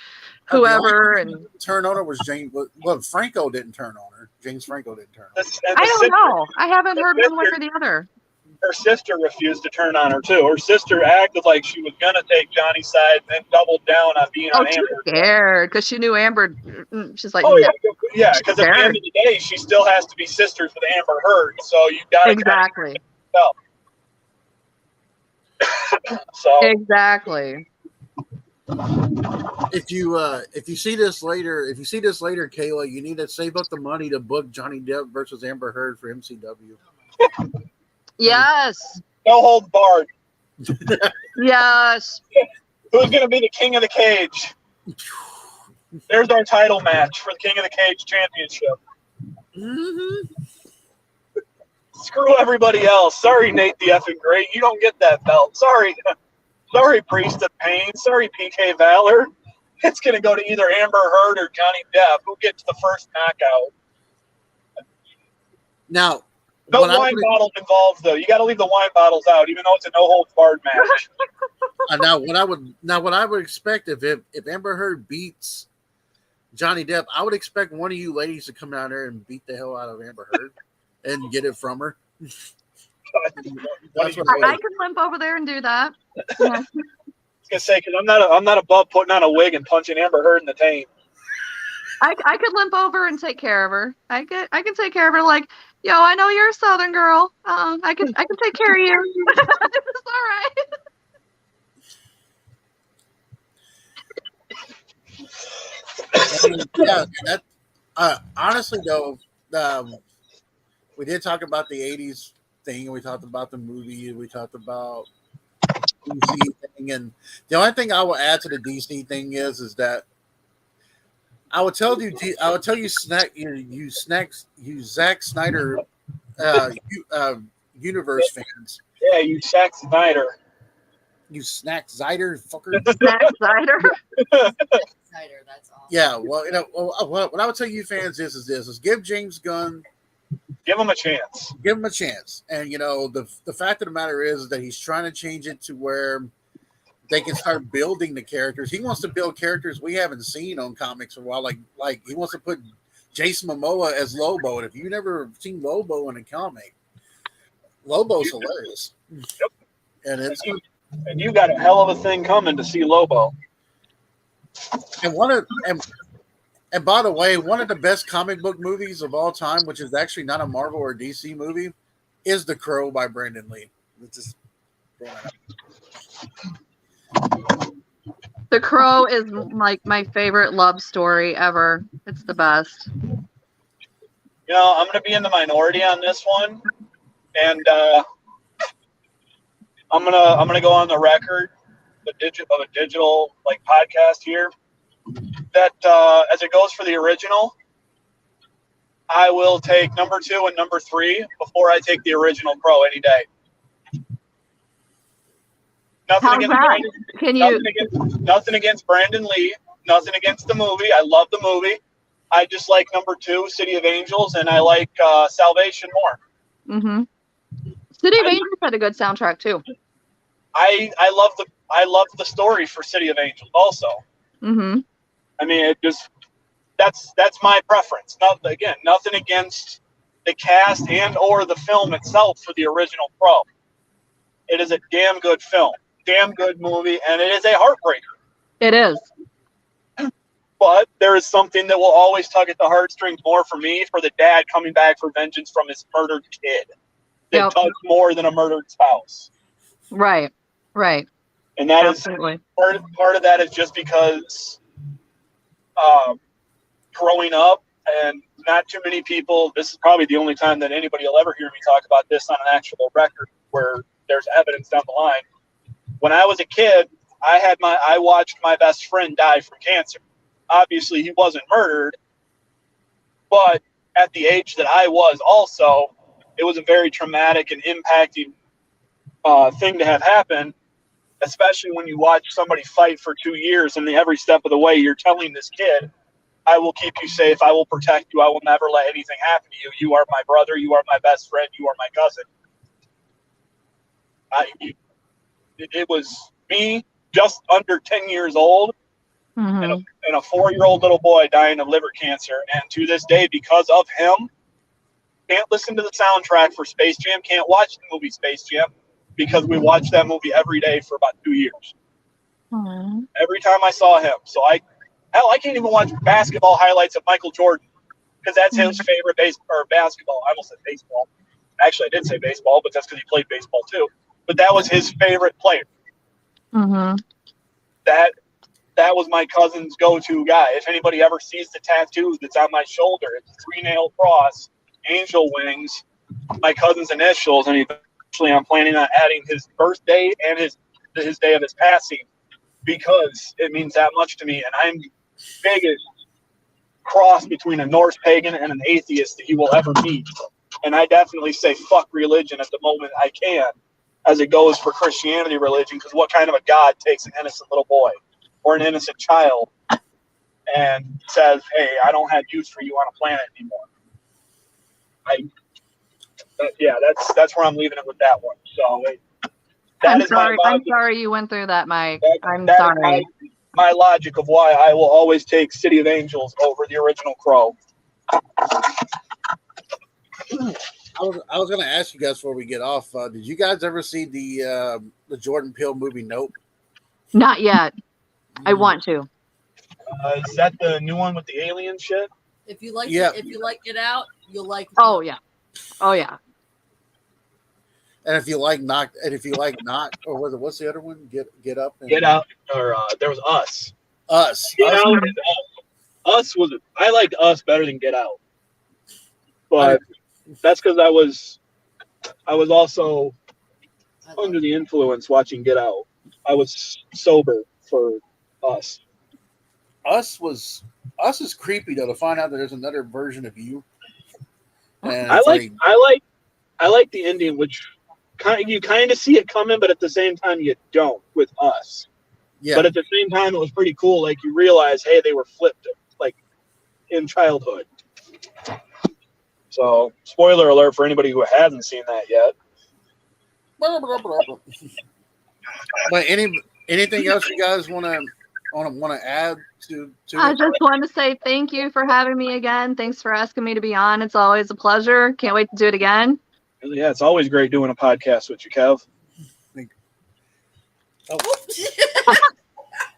whoever and turn on her was James. Well, Franco didn't turn on her. James Franco didn't turn on her. I don't know. I haven't heard one way or the other. Her sister refused to turn on her too. Her sister acted like she was gonna take Johnny's side and then doubled down on being on Amber. Scared because she knew Amber. She's like, yeah. Because at the end of the day, she still has to be sisters with Amber Heard. So you got to exactly. So exactly. If you see this later, Kayla, you need to save up the money to book Johnny Depp versus Amber Heard for MCW. Yes. No holds barred. Yes. Who's going to be the king of the cage? There's our title match for the King of the Cage championship. Mm-hmm. Screw everybody else. Sorry, Nate the effing Great. You don't get that belt. Sorry, Priest of Pain. Sorry, PK Valor. It's going to go to either Amber Heard or Johnny Depp. Who gets the first knockout? Now, no wine bottles involved, though. You got to leave the wine bottles out, even though it's a no holds barred match. Now, what I would expect if Amber Heard beats Johnny Depp, I would expect one of you ladies to come down there and beat the hell out of Amber Heard and get it from her. That's what I could limp over there and do that. Yeah. I was gonna say, because I'm not above putting on a wig and punching Amber Heard in the taint. I could limp over and take care of her. I can take care of her. Like, yo, I know you're a Southern girl. I can take care of you. It's all right. Yeah, that honestly though, we did talk about the '80s thing, and we talked about the movie, and we talked about DC thing, and the only thing I will add to the DC thing is that I would tell you, you Zack Snyder, universe fans, Yeah, you Zack Snyder. you Snack Zider fucker. Zack Snyder. Snyder, that's all. Yeah, well, what I would tell you fans is give James Gunn. Give him a chance. Give him a chance. And the fact of the matter is that he's trying to change it to where they can start building the characters. He wants to build characters we haven't seen on comics for a while. Like he wants to put Jason Momoa as Lobo. And if you've never seen Lobo in a comic, Lobo's hilarious. Yep. And you got a hell of a thing coming to see Lobo. And by the way, one of the best comic book movies of all time, which is actually not a Marvel or DC movie, is The Crow by Brandon Lee. The Crow is like my favorite love story ever. It's the best. I'm going to be in the minority on this one, and I'm gonna go on the record, of a digital like podcast here, that as it goes for the original, I will take number 2 and number 3 before I take the original Crow any day. Nothing against Brandon Lee. Nothing against the movie. I love the movie. I just like number 2, City of Angels, and I like Salvation more. Mm-hmm. City of Angels had a good soundtrack too. I love the story for City of Angels also. Mm-hmm. I mean, that's my preference. Nothing against the cast and or the film itself for the original Crow. It is a damn good film, damn good movie, and it is a heartbreaker. It is. But there is something that will always tug at the heartstrings more for me, for the dad coming back for vengeance from his murdered kid. That tugs more than a murdered spouse. Right. And that Absolutely. is part of that is just because growing up, and not too many people, this is probably the only time that anybody will ever hear me talk about this on an actual record where there's evidence down the line. When I was a kid, I watched my best friend die from cancer. Obviously, he wasn't murdered, but at the age that I was also, it was a very traumatic and impacting thing to have happen, especially when you watch somebody fight for 2 years and every step of the way you're telling this kid, I will keep you safe, I will protect you, I will never let anything happen to you. You are my brother, you are my best friend, you are my cousin. It was me, just under 10 years old, Mm-hmm. and a 4-year-old little boy dying of liver cancer. And to this day, because of him, can't listen to the soundtrack for Space Jam, can't watch the movie Space Jam, because we watched that movie every day for about 2 years. Mm-hmm. Every time I saw him. So I can't even watch basketball highlights of Michael Jordan, because that's his favorite basketball. I almost said baseball. Actually, I did say baseball, but that's because he played baseball too. But that was his favorite player. Mm-hmm. That was my cousin's go-to guy. If anybody ever sees the tattoo that's on my shoulder, it's a 3-nail cross, angel wings, my cousin's initials, and eventually I'm planning on adding his birthday and his day of his passing, because it means that much to me. And I'm the biggest cross between a Norse pagan and an atheist that he will ever meet. And I definitely say fuck religion at the moment I can, as it goes for Christianity religion, because what kind of a God takes an innocent little boy or an innocent child and says, hey, I don't have use for you on a planet anymore? That's where I'm leaving it with that one. So I'm sorry you went through that, Mike. I'm sorry. My logic of why I will always take City of Angels over the original Crow. I was going to ask you guys before we get off. Did you guys ever see the Jordan Peele movie Nope? Not yet. I want to. Is that the new one with the alien shit? If you like, Yeah. if you like Get Out, you'll like. Oh yeah. Oh yeah. And if you like Knock, or what's the other one? Get Up. And Get Out, or there was Us. Us. Get Us. Out. And Us was. I liked Us better than Get Out, but that's because I was also under the influence watching Get Out. I was sober for Us. Us is creepy though, to find out that there's another version of you. And I it's like the ending, which you kind of see it coming, but at the same time you don't with Us. yeah. But at the same time, it was pretty cool. Like you realize, hey, they were flipped like in childhood. So, spoiler alert for anybody who hasn't seen that yet. But anything else you guys want to add to I it? just wanted to say thank you for having me again. Thanks for asking me to be on. It's always a pleasure. Can't wait to do it again. Yeah, it's always great doing a podcast with you, Kev.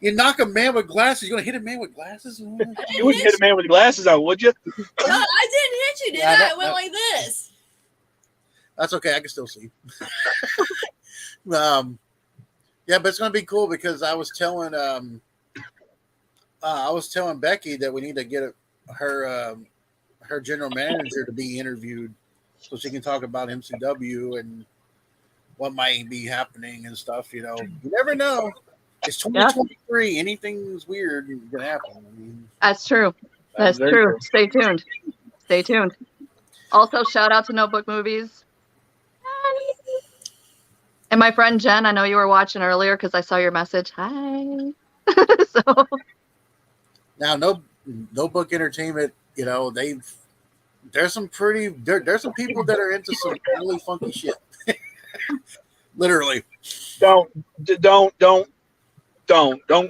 You knock a man with glasses. You're gonna hit a man with glasses. You wouldn't hit a man with glasses on, would you? No, I didn't hit you, did I? I went like this. That's okay. I can still see. Yeah, but it's gonna be cool because I was telling Becky that we need to get her general manager to be interviewed so she can talk about MCW and what might be happening and stuff. You never know. It's 2023. Anything's weird can happen. I mean, That's true. That's true. Stay tuned. Stay tuned. Also, shout out to Notebook Movies. And my friend Jen, I know you were watching earlier because I saw your message. Hi. So now, Notebook Entertainment. There's some there's some people that are into some really funky shit. Literally. Don't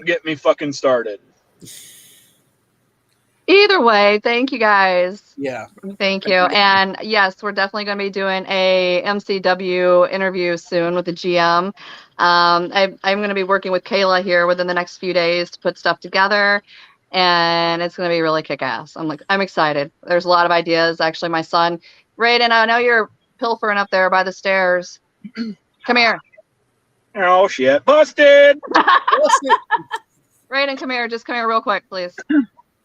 get me fucking started. either way, thank you guys. Yeah. Thank you. And yes, we're definitely going to be doing a MCW interview soon with the GM. I'm going to be working with Kayla here within the next few days to put stuff together, and it's going to be really kick-ass. I'm excited. There's a lot of ideas. Actually, my son, Raiden, I know you're pilfering up there by the stairs. Come here. Oh shit! Busted. Raiden, come here. Just come here real quick, please.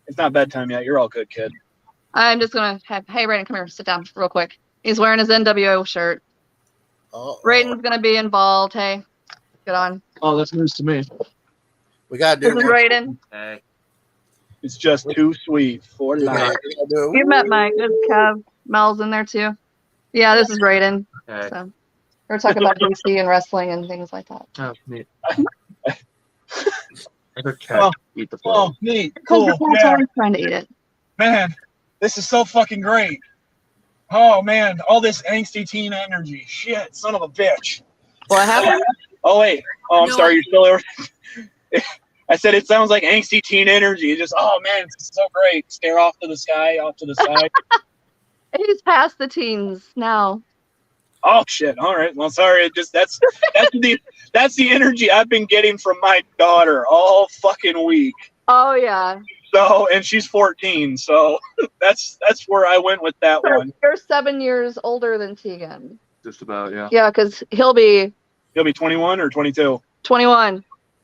It's not bedtime yet. You're all good, kid. I'm just going to have, hey, Raiden, come here. Sit down real quick. He's wearing his NWO shirt. Raiden's going to be involved. Hey, get on. Oh, that's news to me. We got to do This is Raiden. Hey. It's just too sweet for life. You met Mike. There's Kev. Mel's in there too. Yeah, this is Raiden. Hey. So we're talking about DC and wrestling and things like that. Oh, neat. I could cat eat the floor. Oh, neat. Because Cool. the cat's Yeah. always trying to eat it. Man, this is so fucking great. Oh, man. All this angsty teen energy. Shit, son of a bitch. What happened? Oh, wait. Oh, I'm No. sorry. You're still there. I said it sounds like angsty teen energy. It's just, oh, man, this is so great. Stare off to the sky, off to the side. He's past the teens now. Oh, shit. All right. Well, sorry. It just that's the energy I've been getting from my daughter all fucking week. Oh yeah. So, and she's 14. So that's where I went with that So one. you're 7 years older than Tegan. Just about, yeah. Yeah, because he'll be He'll be 21 or 22. 21.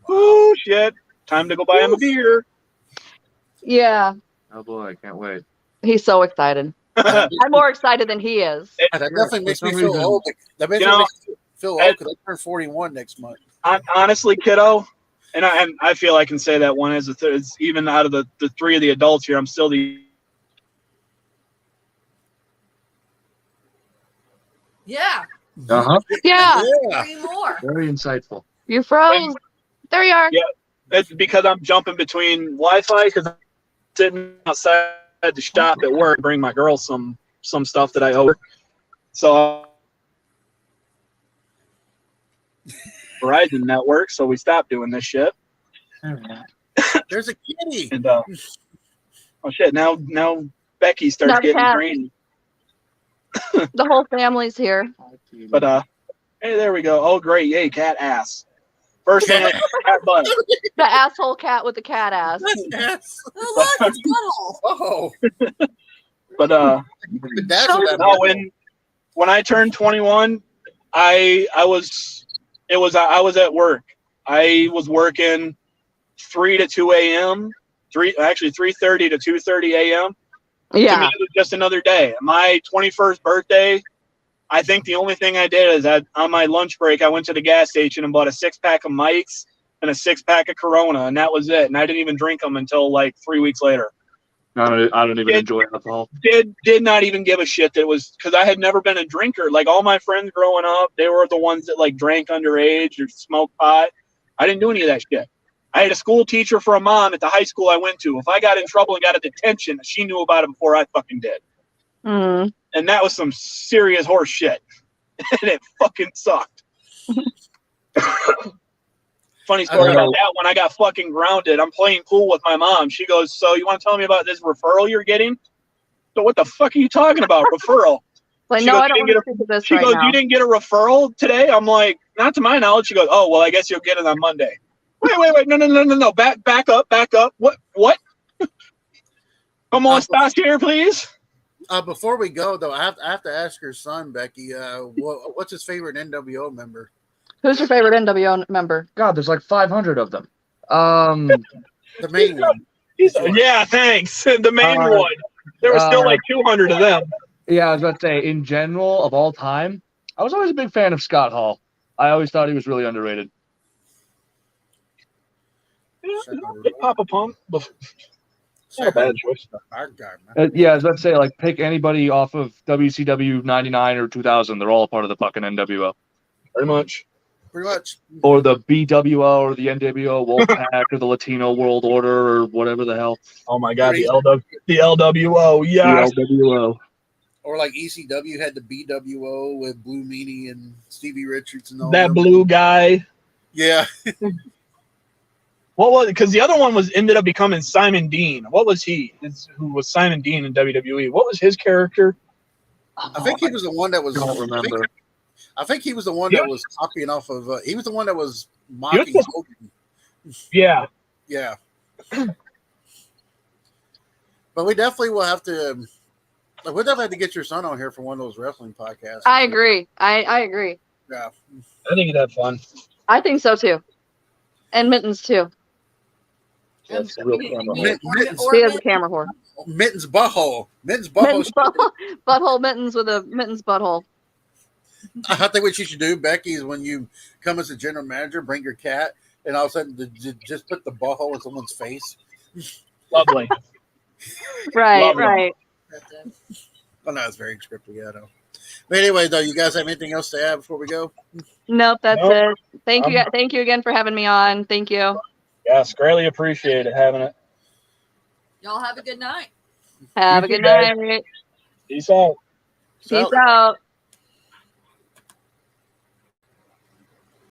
Oh, shit. Time to go buy him a beer. Yeah, Oh boy, I can't wait. he's so excited. I'm more excited than he is. That definitely makes me feel old. That makes You know, me feel old because I turned 41 next month. Honestly, kiddo, and I feel I can say that one as it's even out of the three of the adults here, I'm still the. Yeah. Uh-huh. Yeah, Yeah. Three more. Very insightful. you froze. There you are. Yeah. It's because I'm jumping between Wi-Fi because I'm sitting outside the shop at work, bring my girl some stuff that I owe her. So Verizon network, so we stopped doing this shit. There's a kitty. And oh shit, now Becky starts Now getting cat. drained. The whole family's here. But hey, there we go. Oh, great! Yay, cat ass. First thing, I cat butt. The asshole cat with the cat ass. Yes. Oh, look, it's butthole. Oh. But That's So- what no, when I turned 21, I was at work. I was working 3 to 2 a.m. 3:30 to 2:30 a.m. To me, Yeah. it was just another day. My 21st birthday, I think the only thing I did is on my lunch break, I went to the gas station and bought a 6-pack of Mike's and a 6-pack of Corona, and that was it. And I didn't even drink them until like 3 weeks later. I don't even enjoy alcohol. Did not even give a shit that it was, because I had never been a drinker. Like all my friends growing up, they were the ones that like drank underage or smoked pot. I didn't do any of that shit. I had a school teacher for a mom at the high school I went to. If I got in trouble and got a detention, she knew about it before I fucking did. Mm. And that was some serious horse shit. And it fucking sucked. Funny story about that, when I got fucking grounded, I'm playing pool with my mom. She goes, so you want to tell me about this referral you're getting? So what the fuck are you talking about, referral? Like, She no, goes, I don't want to speak to this She right goes, now. you didn't get a referral today? I'm like, not to my knowledge. She goes, oh, well, I guess you'll get it on Monday. Wait, no. Back up. What? Come on, stop here, please. Before we go, though, I have to ask your son, Becky, what's his favorite NWO member? Who's your favorite NWO member? God, there's like 500 of them. The main one. Yeah, thanks. The main one. There were still like 200 of them. Yeah, I was about to say, in general, of all time, I was always a big fan of Scott Hall. I always thought he was really underrated. Yeah, Papa Pump. Not a bad choice. Yeah, I was about to say, like, pick anybody off of WCW 99 or 2000. They're all a part of the fucking NWO. Pretty much. Or the BWO or the NWO Wolfpack or the Latino World Order or whatever the hell. Oh my God, the LWO, yes. The LWO. Or like ECW had the BWO with Blue Meanie and Stevie Richards and all that them. blue guy. Yeah. What was it? Because the other one ended up becoming Simon Dean. What was he? Who was Simon Dean in WWE? What was his character? I think he was the one that was. I don't remember. I think he was the one that was copying off of. He was the one that was mocking Hogan. Yeah. Yeah. But we definitely will have to. We'll definitely have to get your son on here for one of those wrestling podcasts. I agree. I agree. Yeah. I think he'd have fun. I think so too. And Mittens too. That's a real camera hole. Mittens, He is a camera whore. Mittens butthole. Mittens butthole. Butthole Mittens with a Mittens butthole. I think what you should do, Becky, is when you come as a general manager, bring your cat, and all of a sudden just put the butthole in someone's face. Lovely. Right, Lovely. right. Oh, no, it's very scripted. Yeah, I know. But anyway, though, you guys have anything else to add before we go? Nope, that's Nope. it. Thank you again for having me on. Thank you. Yes, greatly appreciate it having it. Y'all have a good night. Have a good night. Peace out. Peace out.